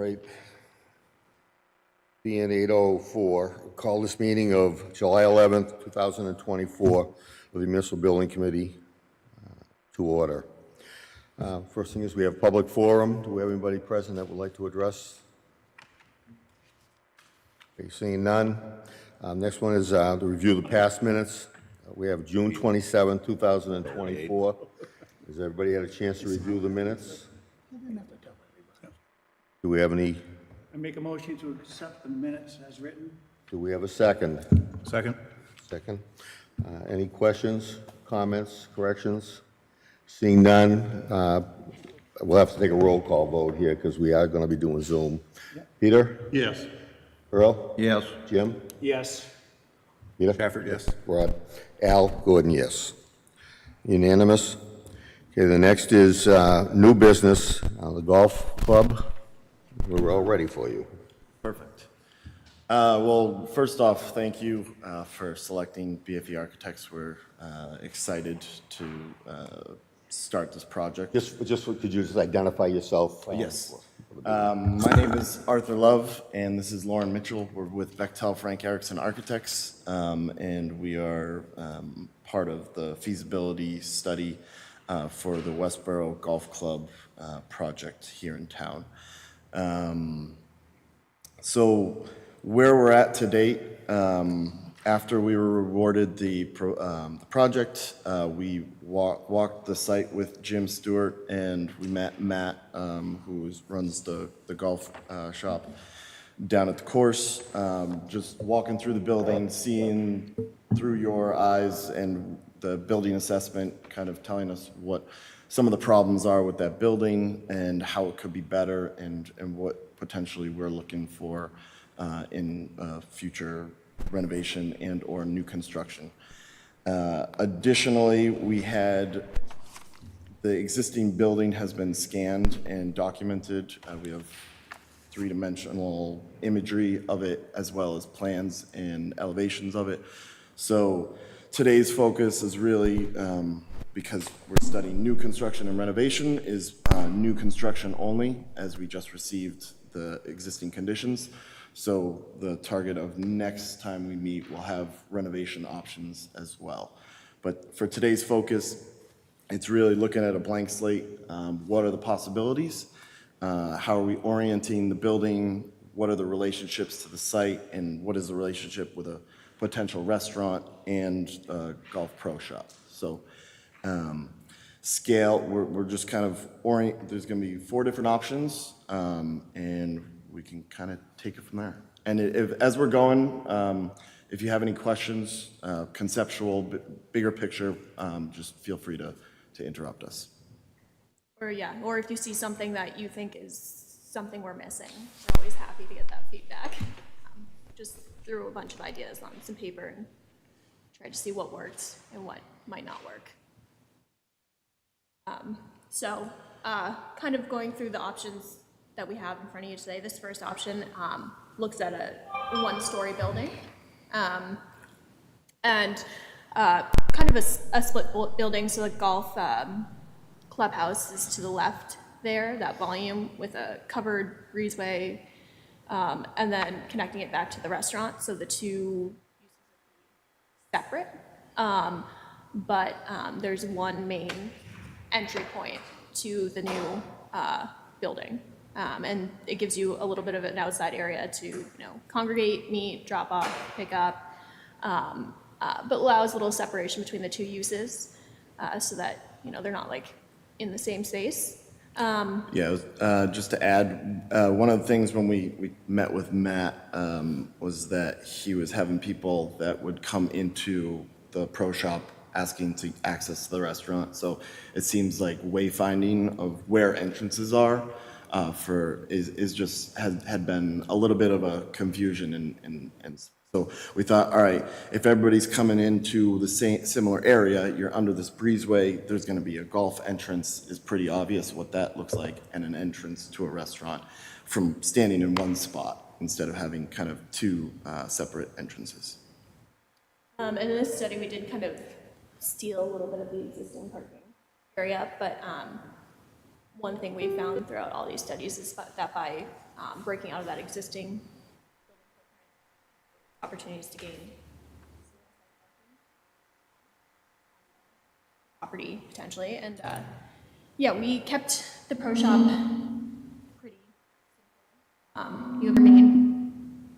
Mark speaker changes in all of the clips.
Speaker 1: Right. Being 8:04, call this meeting of July 11th, 2024 of the Municipal Building Committee to order. First thing is we have public forum. Do we have anybody present that would like to address? Okay, seeing none. Next one is to review the past minutes. We have June 27, 2024. Has everybody had a chance to review the minutes? Do we have any?
Speaker 2: I make a motion to accept the minutes as written.
Speaker 1: Do we have a second?
Speaker 3: Second.
Speaker 1: Second. Any questions, comments, corrections? Seeing none, we'll have to take a roll call vote here because we are going to be doing Zoom. Peter?
Speaker 3: Yes.
Speaker 1: Earl?
Speaker 3: Yes.
Speaker 1: Jim?
Speaker 2: Yes.
Speaker 1: Peter?
Speaker 3: Shafford, yes.
Speaker 1: Rod? Al? Gordon, yes. Unanimous. Okay, the next is new business, the golf club. We're all ready for you.
Speaker 4: Perfect. Well, first off, thank you for selecting BFE Architects. We're excited to start this project.
Speaker 1: Just could you just identify yourself?
Speaker 4: Yes. My name is Arthur Love, and this is Lauren Mitchell. We're with Bechtel Frank Erickson Architects, and we are part of the feasibility study for the Westborough Golf Club project here in town. So where we're at to date, after we were awarded the project, we walked the site with Jim Stewart, and we met Matt, who runs the golf shop down at the course. Just walking through the building, seeing through your eyes and the building assessment, kind of telling us what some of the problems are with that building and how it could be better, and what potentially we're looking for in future renovation and or new construction. Additionally, we had the existing building has been scanned and documented. We have three-dimensional imagery of it, as well as plans and elevations of it. So today's focus is really, because we're studying new construction and renovation, is new construction only, as we just received the existing conditions. So the target of next time we meet, we'll have renovation options as well. But for today's focus, it's really looking at a blank slate. What are the possibilities? How are we orienting the building? What are the relationships to the site? And what is the relationship with a potential restaurant and a golf pro shop? So scale, we're just kind of there's going to be 4 different options, and we can kind of take it from there. And as we're going, if you have any questions, conceptual, bigger picture, just feel free to interrupt us.
Speaker 5: Or if you see something that you think is something we're missing, we're always happy to get that feedback. Just threw a bunch of ideas on some paper and tried to see what works and what might not work. Kind of going through the options that we have in front of you today. This first option looks at a 1-story building, and kind of a split building. So the golf clubhouse is to the left there, that volume with a covered breezeway, and then connecting it back to the restaurant. So the two uses are separate, but there's one main entry point to the new building. And it gives you a little bit of an outside area to, congregate, meet, drop off, pick up, but allows a little separation between the two uses, so that, they're not like in the same space.
Speaker 4: Just to add, one of the things when we met with Matt was that he was having people that would come into the pro shop asking to access the restaurant. So it seems like wayfinding of where entrances are had been a little bit of a confusion, and so we thought, all right, if everybody's coming into the same similar area, you're under this breezeway, there's going to be a golf entrance. Is pretty obvious what that looks like, and an entrance to a restaurant from standing in one spot instead of having kind of 2 separate entrances.
Speaker 5: And in this study, we did kind of steal a little bit of the existing parking area, but one thing we found throughout all these studies is that by breaking out of that existing opportunities to gain property potentially. And yeah, we kept the pro shop pretty simple. You have your main,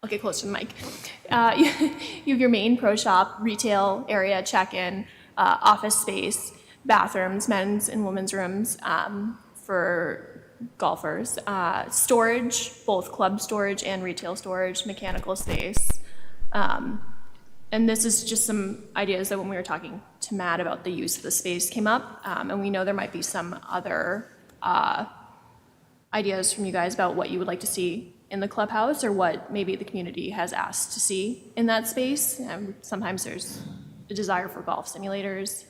Speaker 5: I'll get close to the mic. You have your main pro shop, retail area, check-in, office space, bathrooms, men's and women's rooms for golfers, storage, both club storage and retail storage, mechanical space. And this is just some ideas that when we were talking to Matt about the use of the space came up, and we know there might be some other ideas from you guys about what you would like to see in the clubhouse or what maybe the community has asked to see in that space. Sometimes there's a desire for golf simulators.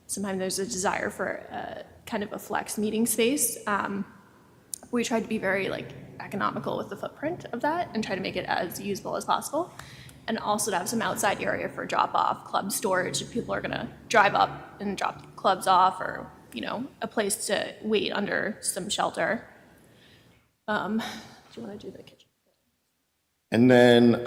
Speaker 5: Sometimes there's a desire for kind of a flex meeting space. We tried to be very economical with the footprint of that and try to make it as usable as possible. And also to have some outside area for drop-off, club storage, if people are gonna drive up and drop clubs off, or, a place to wait under some shelter. Do you wanna do the kitchen?
Speaker 4: And then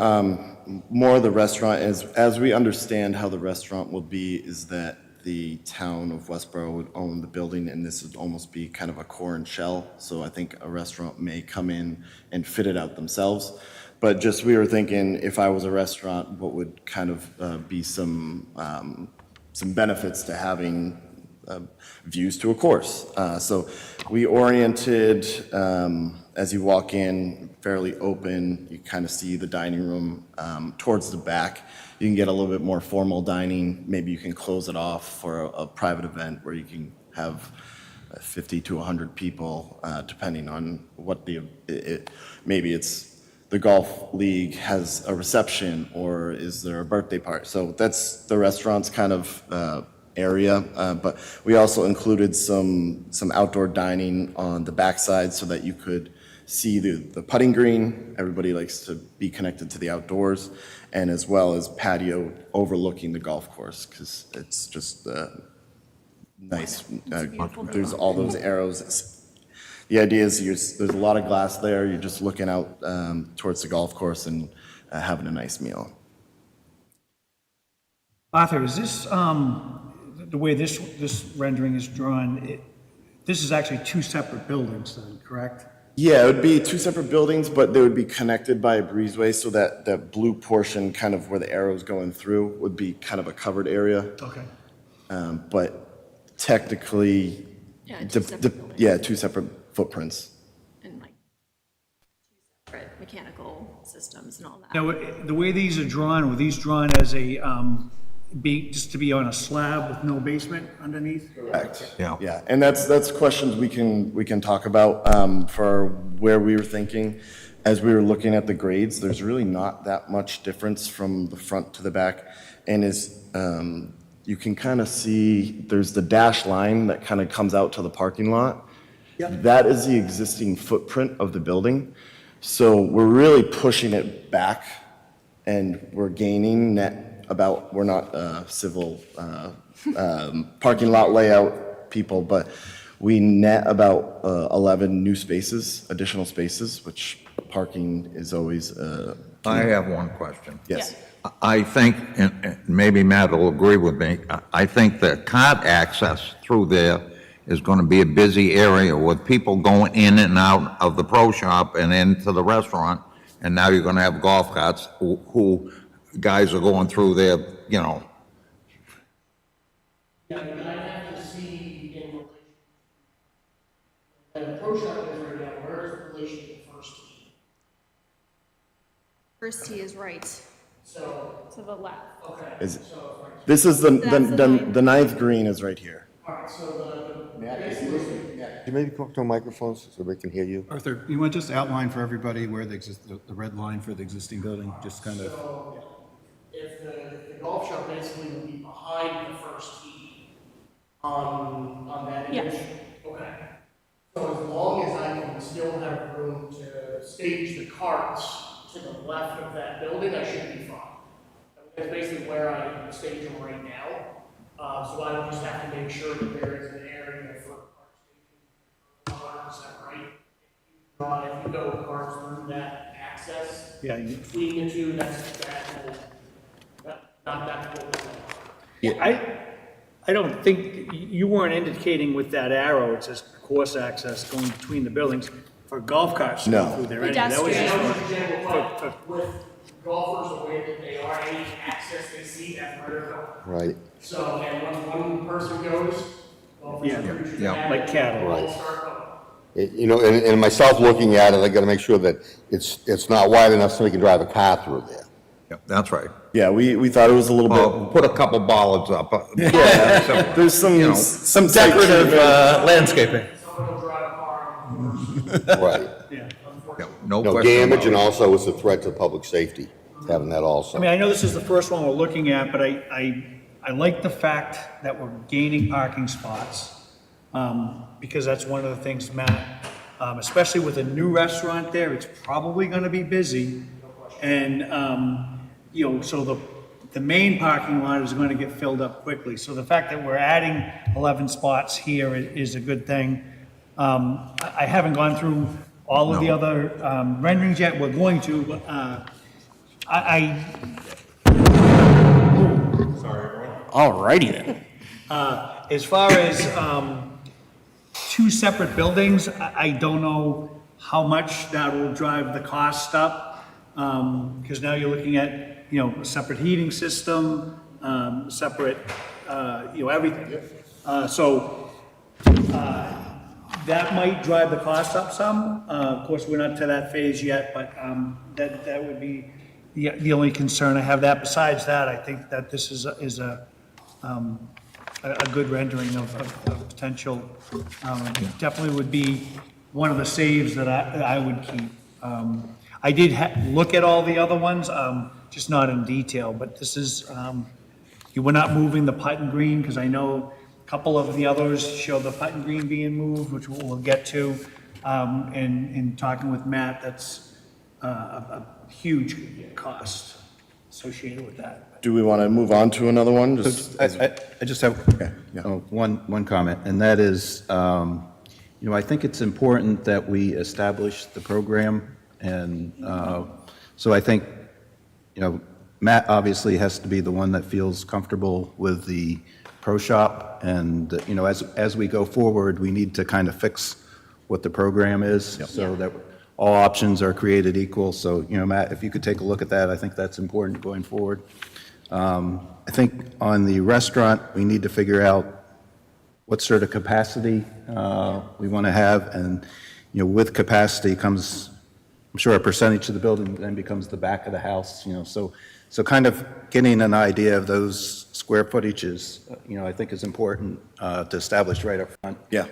Speaker 4: more of the restaurant, as we understand how the restaurant will be, is that the town of Westborough would own the building, and this would almost be kind of a core and shell. So I think a restaurant may come in and fit it out themselves. But just we were thinking, if I was a restaurant, what would kind of be some benefits to having views to a course. So we oriented, as you walk in, fairly open. You kind of see the dining room towards the back. You can get a little bit more formal dining. Maybe you can close it off for a private event where you can have 50 to 100 people, depending on what maybe it's the golf league has a reception, or is there a birthday party? So that's the restaurant's kind of area, but we also included some outdoor dining on the backside so that you could see the putting green. Everybody likes to be connected to the outdoors, and as well as patio overlooking the golf course, because it's just nice. There's all those arrows. The idea is there's a lot of glass there. You're just looking out towards the golf course and having a nice meal.
Speaker 2: Arthur, is this, the way this rendering is drawn, this is actually two separate buildings then, correct?
Speaker 4: Yeah, it would be two separate buildings, but they would be connected by a breezeway, so that blue portion, kind of where the arrow's going through, would be kind of a covered area.
Speaker 2: Okay.
Speaker 4: But technically,
Speaker 5: Yeah, two separate buildings.
Speaker 4: two separate footprints.
Speaker 5: And two separate mechanical systems and all that.
Speaker 2: Now, the way these are drawn, were these drawn as just to be on a slab with no basement underneath?
Speaker 4: Correct.
Speaker 3: Yeah.
Speaker 4: Yeah, and that's questions we can talk about for where we were thinking. As we were looking at the grades, there's really not that much difference from the front to the back, and you can kind of see there's the dash line that kind of comes out to the parking lot. Yep. That is the existing footprint of the building. So we're really pushing it back, and we're gaining net about, we're not civil parking lot layout people, but we net about 11 new spaces, additional spaces, which parking is always
Speaker 3: I have one question.
Speaker 4: yes.
Speaker 3: I think, and maybe Matt will agree with me, I think the cart access through there is going to be a busy area with people going in and out of the pro shop and into the restaurant, and now you're going to have golf carts who guys are going through there,
Speaker 6: Yeah, but I have to see in relation. And the pro shop is right now, where is the relation to the first tee?
Speaker 5: First tee is right
Speaker 6: So,
Speaker 5: to the left.
Speaker 6: okay,
Speaker 4: Is-
Speaker 6: so, right.
Speaker 4: This is
Speaker 5: That's the ninth.
Speaker 4: the ninth green is right here.
Speaker 6: Alright, so
Speaker 1: You maybe talk to a microphone so we can hear you?
Speaker 7: Arthur, you want just to outline for everybody where the red line for the existing building, just kind of,
Speaker 6: if the golf shop basically would be behind the first tee on that
Speaker 5: Yeah.
Speaker 6: image? Okay. So as long as I can still have room to stage the carts to the left of that building, I should be fine. That's basically where I stage them right now. So I would just have to make sure that there is an area for cart staging. Is that right? If you go cars through that access,
Speaker 2: Yeah,
Speaker 6: between the two, not that close.
Speaker 2: I don't think, you weren't indicating with that arrow, it says course access going between the buildings for golf carts to go
Speaker 4: No.
Speaker 2: through there. anyway. That was
Speaker 5: Pedestrian.
Speaker 2: just
Speaker 6: That was an example,
Speaker 2: for-
Speaker 6: but with golfers, the way that they are, any access they see, that's where they're going.
Speaker 1: Right.
Speaker 6: So, and when one person goes, golfers
Speaker 2: Yeah,
Speaker 6: are creatures
Speaker 3: yeah,
Speaker 6: of habit,
Speaker 2: like cattle.
Speaker 6: they all
Speaker 1: Right.
Speaker 6: start going.
Speaker 1: You know, and myself looking at it, I gotta make sure that it's not wide enough so we can drive a car through there.
Speaker 3: Yep, that's right.
Speaker 4: Yeah, we thought it was a little bit,
Speaker 3: Put a couple bollards up.
Speaker 4: there's some
Speaker 8: Decorative landscaping.
Speaker 6: Someone will drive a car.
Speaker 1: Right.
Speaker 2: Yeah.
Speaker 3: No
Speaker 1: No
Speaker 3: question
Speaker 1: damage,
Speaker 3: about
Speaker 1: and
Speaker 3: it.
Speaker 1: also it's a threat to public safety, having that also.
Speaker 2: I mean, I know this is the first one we're looking at, but I like the fact that we're gaining parking spots, because that's one of the things, Matt, especially with a new restaurant there, it's probably gonna be busy. And, you know, so the main parking lot is gonna get filled up quickly. So the fact that we're adding 11 spots here is a good thing. I haven't gone through all of the other renderings yet, we're going to, but,
Speaker 6: Alrighty then.
Speaker 2: as far as two separate buildings, I don't know how much that will drive the cost up, because now you're looking at, you know, a separate heating system, separate, you know, everything. So that might drive the cost up some. Of course, we're not to that phase yet, but that would be the only concern I have. That besides that, I think that this is a good rendering of potential. Definitely would be one of the saves that I would keep. I did look at all the other ones, just not in detail, but this is, you were not moving the putting green, because I know a couple of the others show the putting green being moved, which we'll get to. And in talking with Matt, that's a huge cost associated with that.
Speaker 4: do we want to move on to another one? Just
Speaker 7: I just have
Speaker 4: yeah.
Speaker 7: one comment, and that is, you know, I think it's important that we establish the program, and so I think, you know, Matt obviously has to be the one that feels comfortable with the pro shop, and, you know, as we go forward, we need to kind of fix what the program is, so that all options are created equal. So, you know, Matt, if you could take a look at that, I think that's important going forward. I think on the restaurant, we need to figure out what sort of capacity we want to have, and, you know, with capacity comes, I'm sure, a percentage of the building then becomes the back of the house, you know, so kind of getting an idea of those square footages, you know, I think is important to establish right up front.
Speaker 4: Yeah.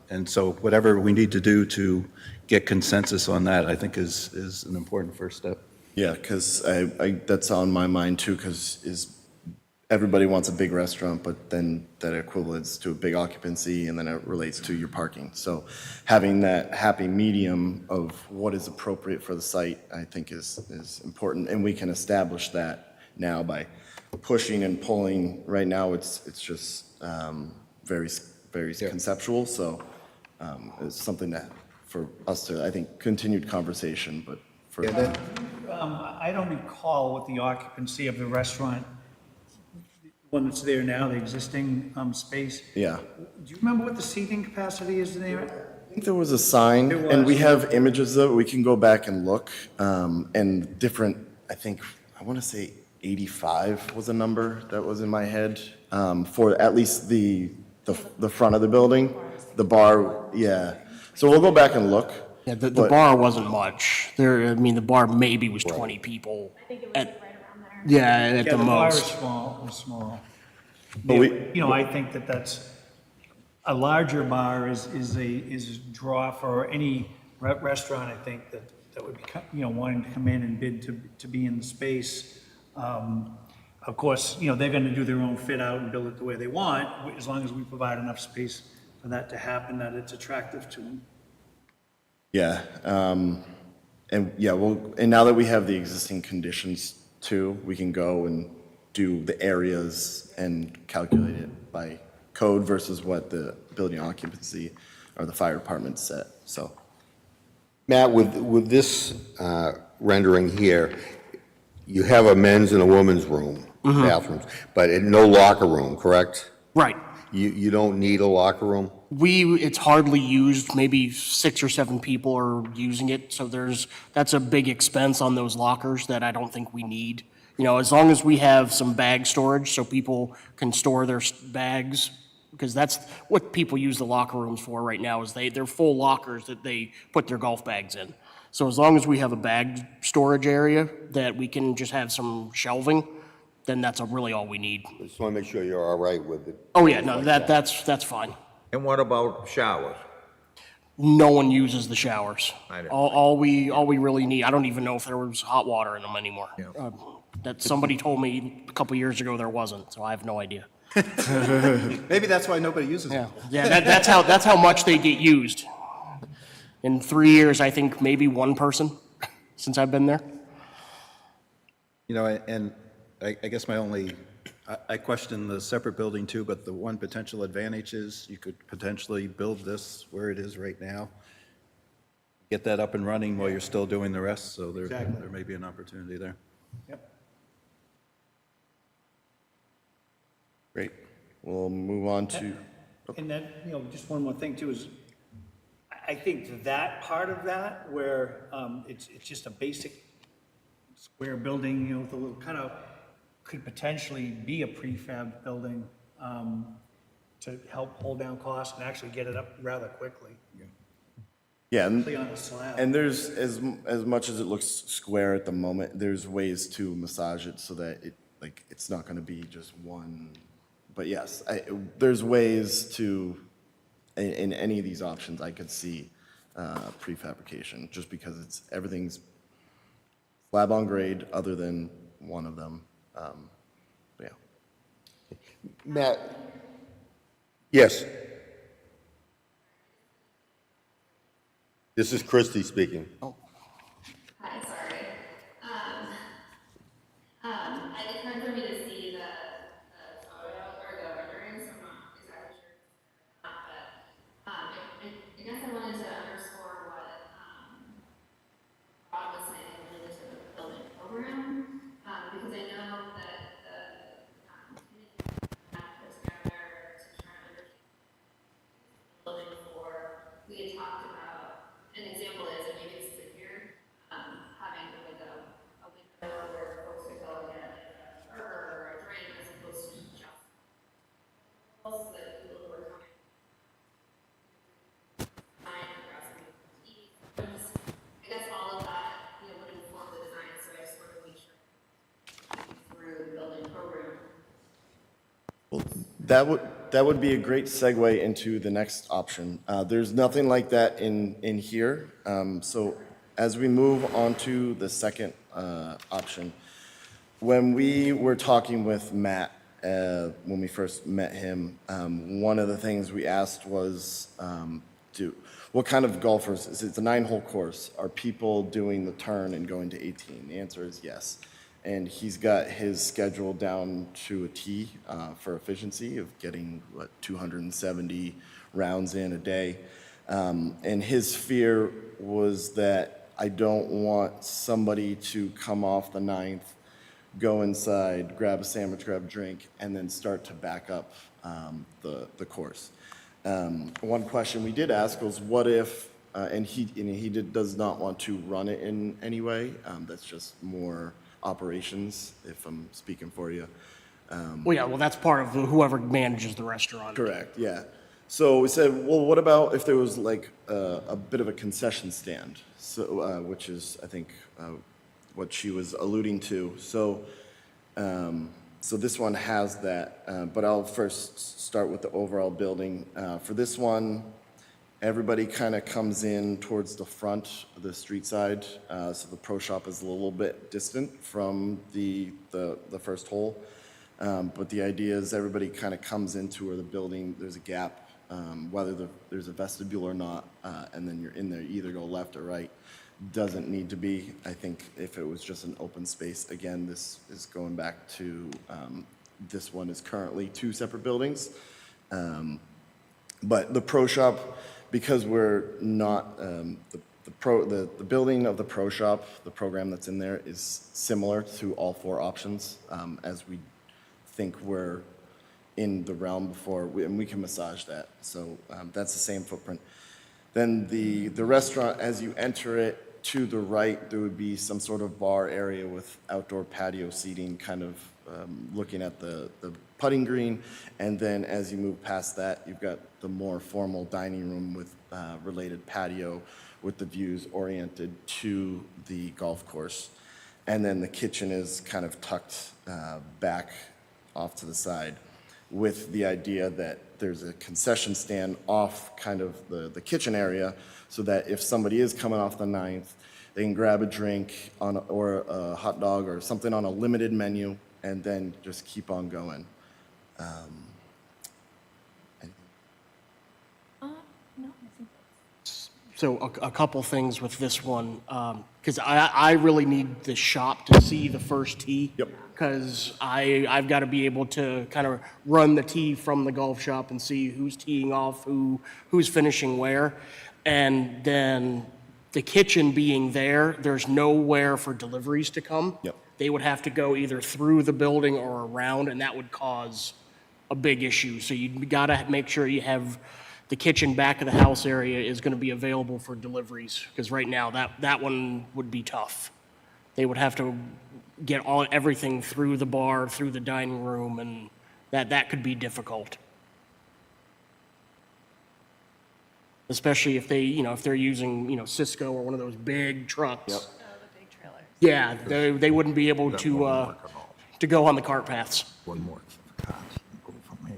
Speaker 7: And so whatever we need to do to get consensus on that, I think is an important first step.
Speaker 4: Yeah, because that's on my mind too, because everybody wants a big restaurant, but then that equivalents to a big occupancy, and then it relates to your parking. So having that happy medium of what is appropriate for the site, I think is important, and we can establish that now by pushing and pulling. Right now, it's just very conceptual, so it's something that for us to, I think, continued conversation, but for.
Speaker 2: I don't recall what the occupancy of the restaurant, one that's there now, the existing space.
Speaker 4: Yeah.
Speaker 2: Do you remember what the seating capacity is there?
Speaker 4: I think there was a sign,
Speaker 2: There
Speaker 4: and we
Speaker 2: was.
Speaker 4: have images of it. We can go back and look. And different, I want to say 85 was a number that was in my head, for at least the front of the building. The bar, yeah. So we'll go back and look.
Speaker 6: Yeah, the
Speaker 4: But-
Speaker 6: bar wasn't much. I mean, the bar maybe was 20 people.
Speaker 5: I think it was
Speaker 6: At,
Speaker 5: like right around there.
Speaker 6: yeah, at
Speaker 2: Yeah,
Speaker 6: the
Speaker 2: the bar is
Speaker 6: most.
Speaker 2: small.
Speaker 4: But we-
Speaker 2: You know, I think that's, a larger bar is a draw for any restaurant, I think, that would be, you know, wanting to come in and bid to be in the space. Of course, you know, they're gonna do their own fit out and build it the way they want, as long as we provide enough space for that to happen, that it's attractive to them.
Speaker 4: Yeah. And yeah, and now that we have the existing conditions too, we can go and do the areas and calculate it by code versus what the building occupancy or the fire department set, so.
Speaker 1: Matt, with this rendering here, you have a men's and a women's room, bathrooms, but no locker room, correct?
Speaker 6: Right.
Speaker 1: You don't need a locker room?
Speaker 6: It's hardly used, maybe 6 or 7 people are using it, so that's a big expense on those lockers that I don't think we need. You know, as long as we have some bag storage so people can store their bags, because that's what people use the locker rooms for right now, is they're full lockers that they put their golf bags in. So as long as we have a bag storage area that we can just have some shelving, then that's really all we need.
Speaker 1: I just want to make sure you're all right with it.
Speaker 6: Oh, yeah, no, that's fine.
Speaker 3: And what about showers?
Speaker 6: No one uses the showers.
Speaker 3: I don't.
Speaker 6: All we really need, I don't even know if there was hot water in them anymore.
Speaker 3: Yeah.
Speaker 6: That somebody told me a couple years ago there wasn't, so I have no idea.
Speaker 7: Maybe that's why nobody uses it.
Speaker 6: Yeah, that's how much they get used. In 3 years, I think maybe one person since I've been there.
Speaker 7: You know, and I guess my only, I question the separate building too, but the one potential advantage is you could potentially build this where it is right now, get that up and running while you're still doing the rest, so there may be an opportunity there.
Speaker 2: Yep.
Speaker 4: Great. We'll move on to,
Speaker 2: And then, just one more thing too is, I think that part of that where it's just a basic square building, with a little kind of, could potentially be a prefab building to help hold down costs and actually get it up rather quickly.
Speaker 4: yeah,
Speaker 2: Especially on a slab.
Speaker 4: and there's, as much as it looks square at the moment, there's ways to massage it so that it's not gonna be just one. But yes, there's ways to, in any of these options, I could see prefabrication, just because everything's slab on grade other than one of them. Yeah.
Speaker 1: Matt? Yes. This is Christie speaking.
Speaker 9: Hi, sorry. It's hard for me to see the photo or the rendering, so I'm not exactly sure. But I guess I wanted to underscore what Rob was saying related to the building program, because I know that the committee put together to try to understand building for, we had talked about, an example is, and maybe this is here, having like a window where folks could go and get a burger or a drink as opposed to just also that people who are coming fine for us to eat. I guess all of that, would inform the design, so I just wanted to make sure through the building program.
Speaker 4: That would be a great segue into the next option. There's nothing like that in here. So as we move on to the second option, when we were talking with Matt, when we first met him, one of the things we asked was, what kind of golfers, it's a 9-hole course, are people doing the turn and going to 18? The answer is yes. And he's got his schedule down to a T for efficiency of getting, 270 rounds in a day. And his fear was that I don't want somebody to come off the 9th, go inside, grab a sandwich, grab a drink, and then start to back up the course. One question we did ask was, what if, and he does not want to run it in any way, that's just more operations, if I'm speaking for you.
Speaker 6: Well, that's part of whoever manages the restaurant.
Speaker 4: Correct, yeah. So we said, well, what about if there was like a bit of a concession stand? So, which is, I think, what she was alluding to. So, so this one has that, but I'll first start with the overall building. For this one, everybody kind of comes in towards the front of the street side, so the pro shop is a little bit distant from the first hole. But the idea is everybody kind of comes into where the building, there's a gap, whether there's a vestibule or not, and then you're in there, either go left or right. Doesn't need to be. I think if it was just an open space, again, this is going back to, this one is currently 2 separate buildings. But the pro shop, because we're not, the the building of the pro shop, the program that's in there is similar to all four options, as we think we're in the realm before, and we can massage that. So that's the same footprint. Then the restaurant, as you enter it, to the right, there would be some sort of bar area with outdoor patio seating, kind of looking at the putting green. And then as you move past that, you've got the more formal dining room with related patio with the views oriented to the golf course. And then the kitchen is kind of tucked back off to the side, with the idea that there's a concession stand off kind of the kitchen area, so that if somebody is coming off the 9th, they can grab a drink or a hot dog or something on a limited menu, and then just keep on going.
Speaker 5: No, I think
Speaker 6: So a couple things with this one, because I really need the shop to see the first tee.
Speaker 4: Yep.
Speaker 6: Because I've got to be able to kind of run the tee from the golf shop and see who's teeing off, who's finishing where. And then the kitchen being there, there's nowhere for deliveries to come.
Speaker 4: Yep.
Speaker 6: They would have to go either through the building or around, and that would cause a big issue. So you got to make sure you have the kitchen back of the house area is going to be available for deliveries, because right now that one would be tough. They would have to get everything through the bar, through the dining room, and that could be difficult. Especially if if they're using, Cisco or one of those big trucks.
Speaker 4: Yep.
Speaker 5: the big trailer.
Speaker 6: Yeah, they wouldn't be able
Speaker 3: That wouldn't work at all.
Speaker 6: to go on the cart paths.
Speaker 3: Wouldn't work for the cars. Go from here.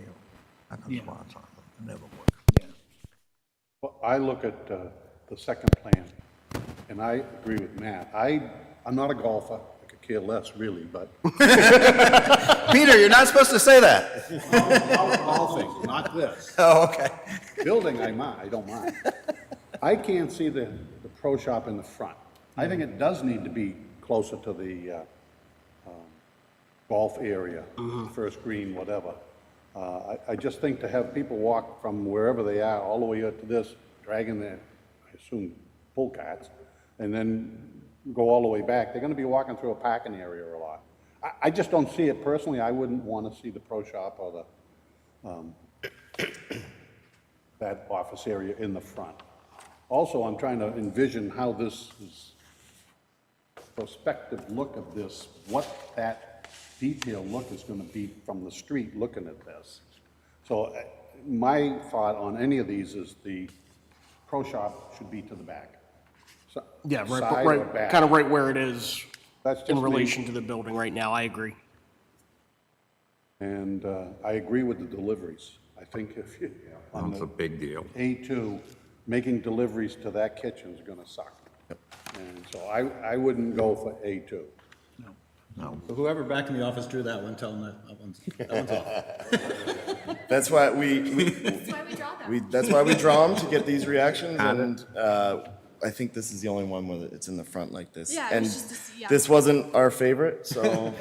Speaker 3: I got
Speaker 2: Yeah.
Speaker 3: spots on it. Never work.
Speaker 10: Well, I look at the second plan, and I agree with Matt. I'm not a golfer, I could care less really, but
Speaker 8: Peter, you're not supposed to say that.
Speaker 10: golfing, not this.
Speaker 8: Oh, okay.
Speaker 10: Building, I don't mind. I can't see the pro shop in the front. I think it does need to be closer to the golf area, first green, whatever. I just think to have people walk from wherever they are all the way up to this, dragging their, I assume, pull carts, and then go all the way back, they're gonna be walking through a parking area a lot. I just don't see it personally. I wouldn't wanna see the pro shop or the, that office area in the front. Also, I'm trying to envision how this is, prospective look of this, what that detailed look is gonna be from the street looking at this. So my thought on any of these is the pro shop should be to the back. So-
Speaker 6: Yeah,
Speaker 10: side or back.
Speaker 6: kind of right where it is
Speaker 10: That's just
Speaker 6: in
Speaker 10: me.
Speaker 6: relation to the building right now. I agree.
Speaker 10: And I agree with the deliveries. I think if you, on
Speaker 3: That's a
Speaker 10: the
Speaker 3: big deal.
Speaker 10: A2, making deliveries to that kitchen is gonna suck. And so I wouldn't go for A2.
Speaker 3: No.
Speaker 8: So whoever back in the office drew that one, tell them that one's off.
Speaker 4: That's why
Speaker 5: That's why we draw them.
Speaker 4: that's why we draw them, to get these reactions, and I think this is the only one where it's in the front like this.
Speaker 5: Yeah, it
Speaker 4: And
Speaker 5: was just yeah.
Speaker 4: this wasn't our favorite, so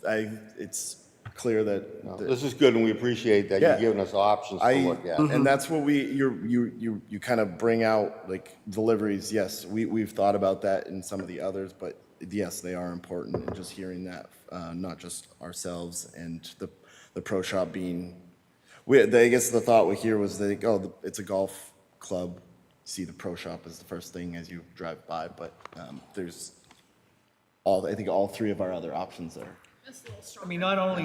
Speaker 4: it's clear that.
Speaker 1: This is good, and we appreciate that
Speaker 4: Yeah.
Speaker 1: you're giving us options to look at.
Speaker 4: And that's what you kind of bring out, like deliveries. Yes, we've thought about that in some of the others, but yes, they are important. And just hearing that, not just ourselves and the pro shop being, I guess the thought here was that, it's a golf club. See the pro shop as the first thing as you drive by, but there's I think all three of our other options there.
Speaker 5: It's a little
Speaker 2: I
Speaker 5: stronger.
Speaker 2: mean, not only,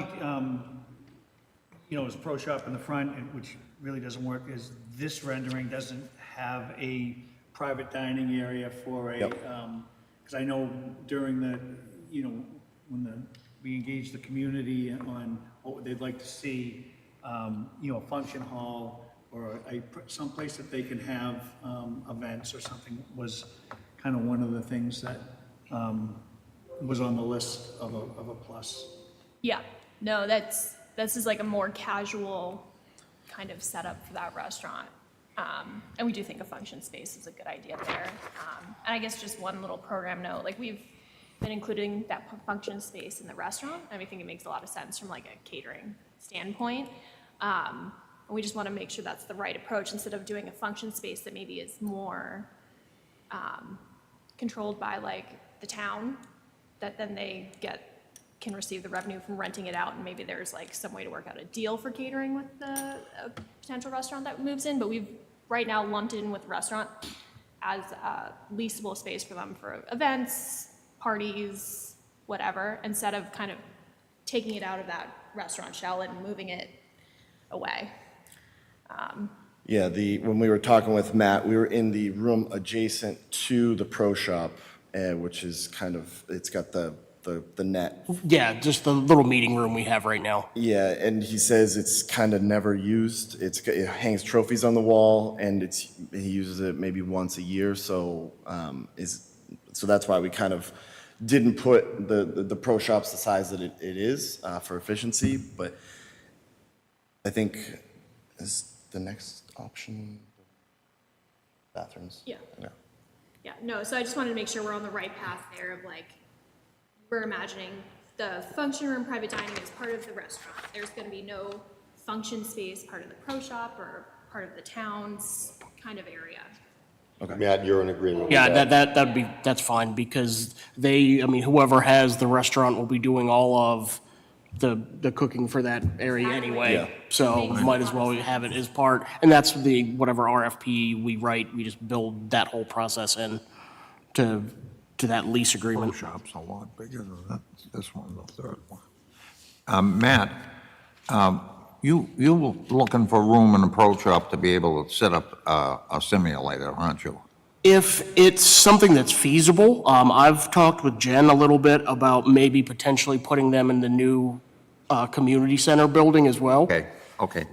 Speaker 2: is a pro shop in the front, which really doesn't work, is this rendering doesn't have a private dining area for a,
Speaker 4: Yep.
Speaker 2: because I know during the, when we engage the community on what they'd like to see, a function hall or some place that they can have events or something was kind of one of the things that was on the list of a plus.
Speaker 5: Yeah, no, this is like a more casual kind of setup for that restaurant. And we do think a function space is a good idea there. And I guess just one little program note, like we've been including that function space in the restaurant, and we think it makes a lot of sense from like a catering standpoint. And we just want to make sure that's the right approach instead of doing a function space that maybe is more controlled by like the town, that then they can receive the revenue from renting it out, and maybe there's like some way to work out a deal for catering with the potential restaurant that moves in, but we've right now lumped it in with restaurant as a leasable space for them for events, parties, whatever, instead of kind of taking it out of that restaurant shell and moving it away.
Speaker 4: Yeah, when we were talking with Matt, we were in the room adjacent to the pro shop, which is kind of, it's got the net.
Speaker 6: Yeah, just the little meeting room we have right now.
Speaker 4: Yeah, and he says it's kind of never used. It hangs trophies on the wall, and he uses it maybe once a year. So so that's why we kind of didn't put the pro shops the size that it is for efficiency. But I think is the next option bathrooms.
Speaker 5: Yeah. Yeah, no, so I just wanted to make sure we're on the right path there of like, we're imagining the function room, private dining is part of the restaurant. There's gonna be no function space, part of the pro shop or part of the town's kind of area.
Speaker 1: Matt, you're in agreement with
Speaker 6: Yeah,
Speaker 1: that?
Speaker 6: that's fine, because whoever has the restaurant will be doing all of the cooking for that area anyway.
Speaker 4: Yeah.
Speaker 6: So might as well have it as part, and that's whatever RFP we write, we just build that whole process in to that lease
Speaker 3: Pro
Speaker 6: agreement.
Speaker 3: shop's a lot bigger than that, this one, the third one. Matt, you looking for room in the pro shop to be able to set up a simulator, aren't you?
Speaker 6: If it's something that's feasible, I've talked with Jen a little bit about maybe potentially putting them in the new community center building as well.
Speaker 3: Okay.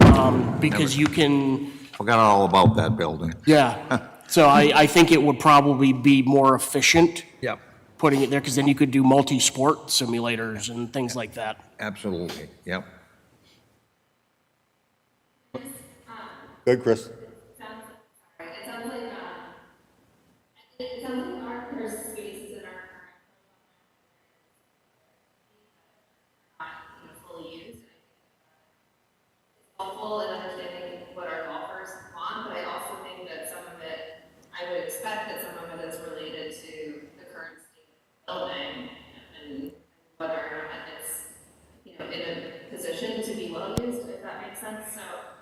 Speaker 6: Because you can,
Speaker 3: Forgot all about that building.
Speaker 6: yeah. So I think it would probably be more efficient.
Speaker 3: Yep.
Speaker 6: Putting it there, because then you could do multi-sport simulators and things like that.
Speaker 3: Absolutely, yep.
Speaker 1: Good, Chris?
Speaker 9: It sounds like there's spaces in our current not fully used. It's helpful in understanding what our golfers want, but I also think that some of it, I would expect that some of it is related to the current state of the building and whether or not it's, in a position to be well used, if that makes sense. So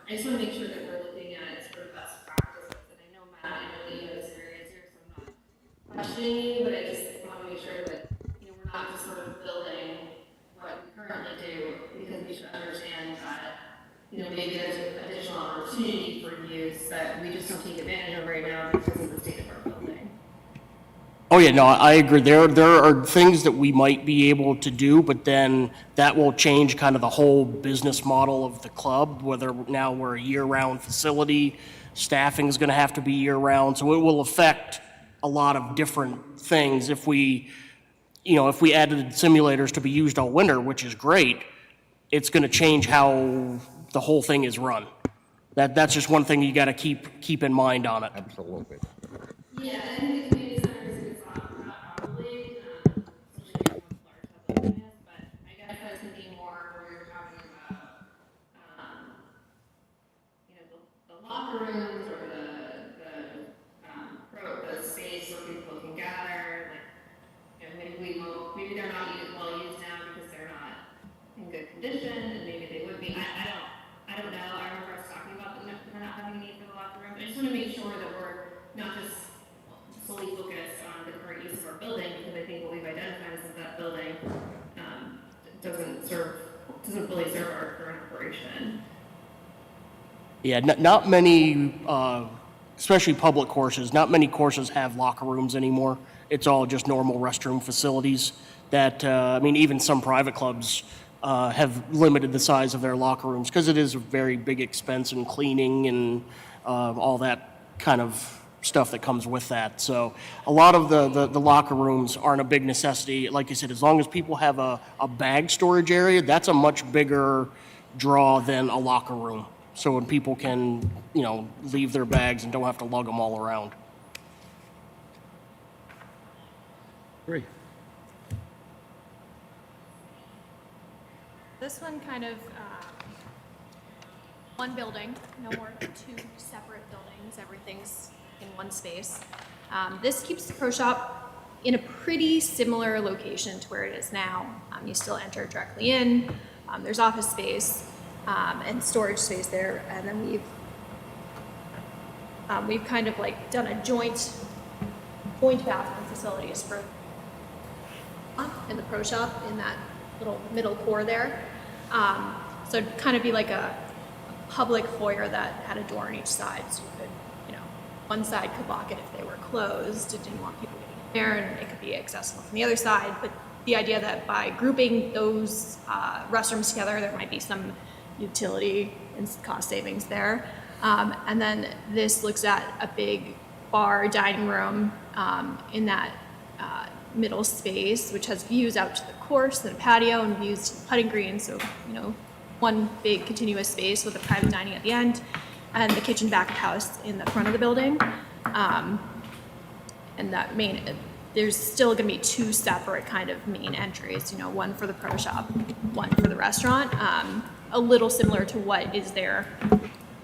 Speaker 9: I just want to make sure that we're looking at sort of best practices. And I know, Matt, I know that you have experience here, so I'm not questioning you, but I just want to make sure that, we're not just sort of building what we currently do, because we should understand that, maybe there's additional opportunity for use that we just don't take advantage of right now because of the state of our building.
Speaker 6: Oh, yeah, no, I agree. There are things that we might be able to do, but then that will change kind of the whole business model of the club, whether now we're a year-round facility, staffing is going to have to be year-round, so it will affect a lot of different things. If we added simulators to be used all winter, which is great, it's going to change how the whole thing is run. That's just one thing you got to keep in mind on it.
Speaker 3: Absolutely.
Speaker 9: Yeah, I think the community center is a good spot for that probably, especially with large buildings, but I guess I was thinking more where you're talking about, the locker rooms or the space where people can gather, like, maybe they're not well used now because they're not in good condition, and maybe they would be, I don't know, I remember us talking about them not having a need for the locker room, I just want to make sure that we're not just solely focused on the current use of our building, because I think what we've identified is that building doesn't fully serve our current operation.
Speaker 6: Yeah, not many, especially public courses, not many courses have locker rooms anymore. It's all just normal restroom facilities that, even some private clubs have limited the size of their locker rooms because it is a very big expense in cleaning and all that kind of stuff that comes with that. So a lot of the locker rooms aren't a big necessity. Like I said, as long as people have a bag storage area, that's a much bigger draw than a locker room. So when people can, leave their bags and don't have to lug them all around.
Speaker 8: Agree.
Speaker 5: This one kind of, one building, no more than two separate buildings, everything's in one space. This keeps the pro shop in a pretty similar location to where it is now. You still enter directly in. There's office space and storage space there, and then we've kind of like done a joint bathroom facilities for in the pro shop in that little middle core there. So it'd kind of be like a public foyer that had a door on each side, so you could, one side could lock it if they were closed. It didn't want people getting there, and it could be accessible from the other side. But the idea that by grouping those restrooms together, there might be some utility and cost savings there. And then this looks at a big bar dining room in that middle space, which has views out to the course and a patio and views to the putting green. So, one big continuous space with a private dining at the end, and the kitchen back of house in the front of the building. And that there's still gonna be two separate kind of main entries, one for the pro shop, one for the restaurant, a little similar to what is there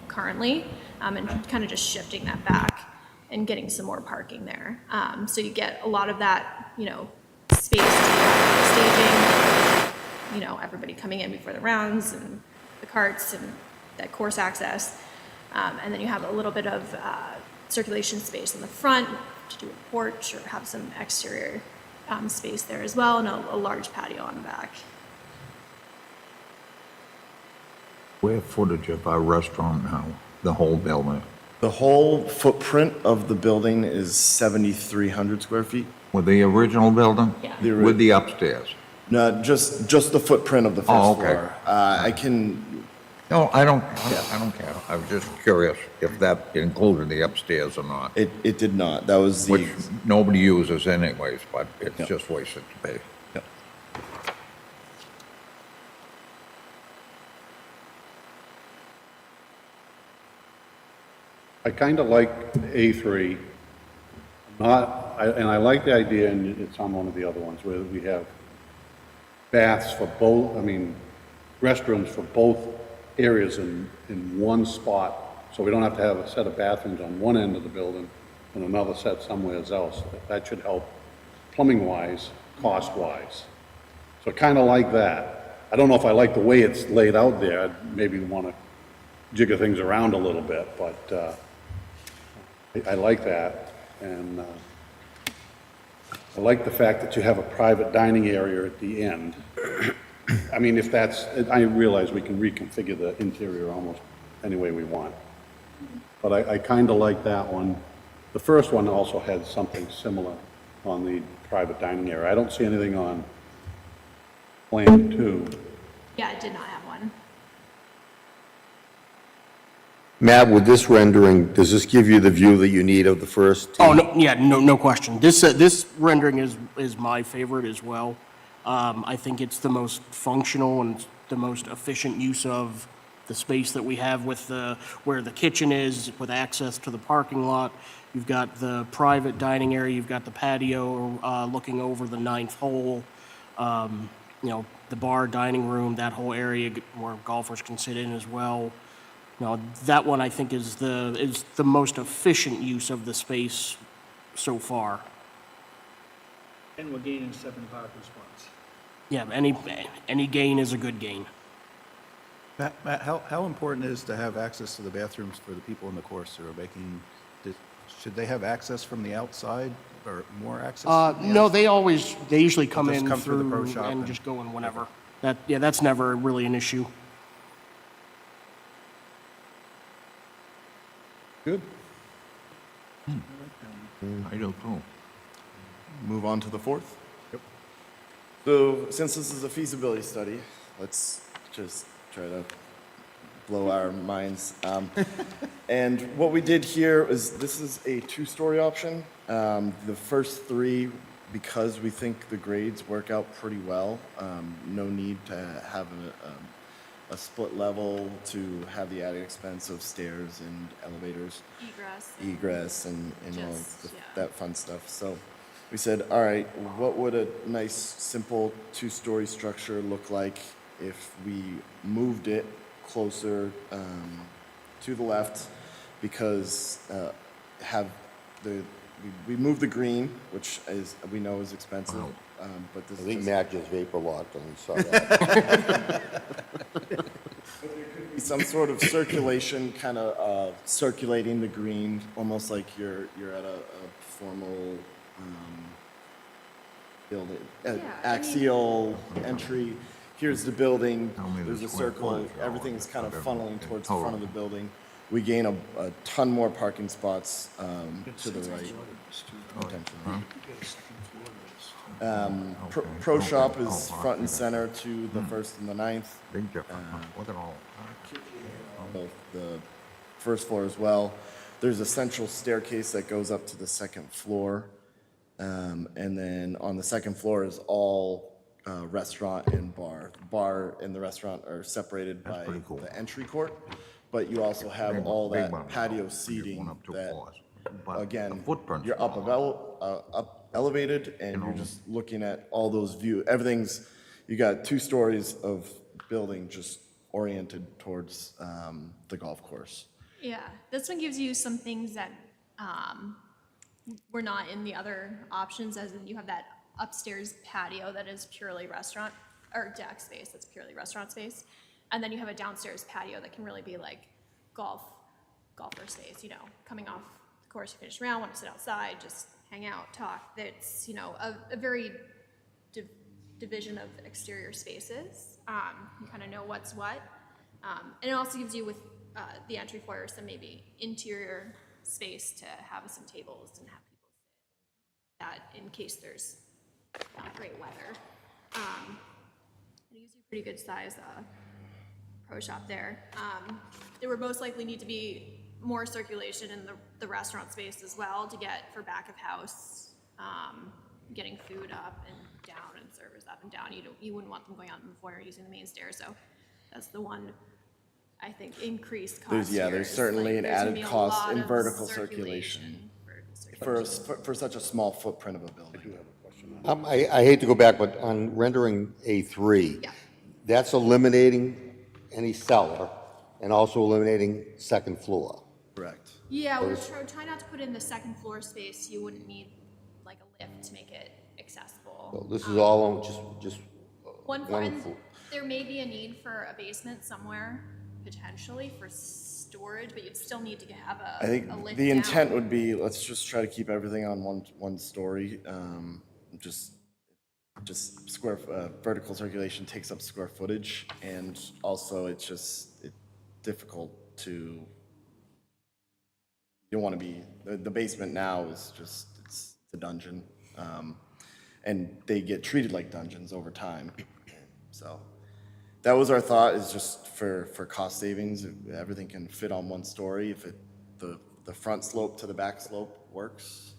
Speaker 5: currently, and kind of just shifting that back and getting some more parking there. So you get a lot of that, space to staging, everybody coming in before the rounds and the carts and that course access. And then you have a little bit of circulation space in the front to do a porch or have some exterior space there as well, and a large patio on the back.
Speaker 3: Square footage of our restaurant now, the whole building,
Speaker 4: The whole footprint of the building is 7,300 square feet.
Speaker 3: with the original building?
Speaker 5: Yeah.
Speaker 3: With the upstairs?
Speaker 4: No, just the footprint of the first
Speaker 3: Oh, okay.
Speaker 4: floor. I can,
Speaker 3: No, I don't care. I was just curious if that included the upstairs or not,
Speaker 4: it did not. That was the,
Speaker 3: which nobody uses anyways, but it's
Speaker 4: Yeah.
Speaker 3: just wasted space.
Speaker 10: I kind of like A3, and I like the idea, and it's on one of the other ones, where we have baths for both, restrooms for both areas in one spot, so we don't have to have a set of bathrooms on one end of the building and another set somewhere else. That should help plumbing-wise, cost-wise. So I kind of like that. I don't know if I like the way it's laid out there. I'd maybe want to jigger things around a little bit, but I like that. And I like the fact that you have a private dining area at the end. If that's, I realize we can reconfigure the interior almost any way we want. But I kind of like that one. The first one also had something similar on the private dining area. I don't see anything on Plan 2.
Speaker 5: Yeah, I did not have one.
Speaker 1: Matt, with this rendering, does this give you the view that you need of the first?
Speaker 6: Oh, no, yeah, no question. This rendering is my favorite as well. I think it's the most functional and the most efficient use of the space that we have with where the kitchen is, with access to the parking lot. You've got the private dining area, you've got the patio looking over the ninth hole, the bar, dining room, that whole area where golfers can sit in as well. That one I think is the most efficient use of the space so far.
Speaker 2: And we're gaining 7 parking spots.
Speaker 6: Yeah, any gain is a good gain.
Speaker 7: Matt, how important is to have access to the bathrooms for the people in the course who are making, should they have access from the outside or more access? from the
Speaker 6: No,
Speaker 7: outside?
Speaker 6: they usually come
Speaker 7: Just
Speaker 6: in
Speaker 7: come through the pro
Speaker 6: through
Speaker 7: shop
Speaker 6: and
Speaker 7: and-
Speaker 6: just go in whenever. That's never really an issue.
Speaker 10: Good.
Speaker 3: I do too.
Speaker 4: move on to the fourth. So since this is a feasibility study, let's just try to blow our minds. And what we did here is, this is a 2-story option. The first 3, because we think the grades work out pretty well, no need to have a split level to have the added expense of stairs and elevators, egress and all that fun stuff. So we said, all right, what would a nice, simple 2-story structure look like if we moved it closer to the left, because have the we moved the green, which is, we know is expensive, but this
Speaker 1: I
Speaker 4: is
Speaker 1: think
Speaker 4: just
Speaker 1: Matt just vapor locked and we saw that.
Speaker 4: some sort of circulation, kind of circulating the green, almost like you're at a formal building,
Speaker 5: Yeah, I mean-
Speaker 4: axial entry. Here's the building,
Speaker 3: Tell me the
Speaker 4: there's a
Speaker 3: square
Speaker 4: circle,
Speaker 3: footage of
Speaker 4: everything's kind of
Speaker 3: it,
Speaker 4: funneling
Speaker 3: in
Speaker 4: towards the front of the
Speaker 3: total.
Speaker 4: building. We gain a ton more parking spots to the right, potentially. Pro Shop is front and center to the First and the Ninth,
Speaker 3: Big difference. Look at all.
Speaker 4: both the first floor as well. There's a central staircase that goes up to the second floor. And then on the second floor is all restaurant and bar. The bar and the restaurant are separated by
Speaker 3: pretty cool.
Speaker 4: the entry court, but you also have
Speaker 3: Big-
Speaker 4: all
Speaker 3: big
Speaker 4: that
Speaker 3: one.
Speaker 4: patio
Speaker 3: One
Speaker 4: seating
Speaker 3: up two
Speaker 4: that,
Speaker 3: floors. But the
Speaker 4: again,
Speaker 3: footprint's
Speaker 4: you're up
Speaker 3: smaller.
Speaker 4: up elevated and you're just looking at all those views. Everything's, you got 2 stories of building just oriented towards the golf course.
Speaker 5: Yeah, this one gives you some things that were not in the other options, as in you have that upstairs patio that is purely restaurant, or deck space that's purely restaurant space. And then you have a downstairs patio that can really be like golfer space, you know, coming off the course, you finish around, want to sit outside, just hang out, talk. It's, you know, a very division of exterior spaces. You kind of know what's what. And it also gives you with the entry foyer some maybe interior space to have some tables and have people sit that in case there's not great weather. It gives you a pretty good size pro shop there. There would most likely need to be more circulation in the restaurant space as well to get for back of house, getting food up and down and servers up and down. You wouldn't want them going out in the foyer using the main stairs, so that's the one, I think, increased cost here.
Speaker 4: There's
Speaker 5: is,
Speaker 4: certainly
Speaker 5: like,
Speaker 4: an
Speaker 5: there's gonna
Speaker 4: added
Speaker 5: be a
Speaker 4: cost
Speaker 5: lot
Speaker 4: in
Speaker 5: of
Speaker 4: vertical circulation for such a small footprint of a building.
Speaker 1: I hate to go back, but on rendering A3,
Speaker 5: Yeah.
Speaker 1: that's eliminating any cellar and also eliminating second floor.
Speaker 4: Correct.
Speaker 5: Yeah, we're trying not to put in the second floor space. You wouldn't need like a lift to make it accessible.
Speaker 1: So this is all on just
Speaker 5: One floor,
Speaker 1: one
Speaker 5: and
Speaker 1: floor.
Speaker 5: there may be a need for a basement somewhere, potentially for storage, but you'd still need to have
Speaker 4: I think
Speaker 5: a lift
Speaker 4: the intent
Speaker 5: down.
Speaker 4: would be, let's just try to keep everything on one story. Just vertical circulation takes up square footage, and also it's difficult to, you don't want to be, the basement now is just, it's a dungeon. And they get treated like dungeons over time. So that was our thought, is just for cost savings, everything can fit on one story. If the front slope to the back slope works,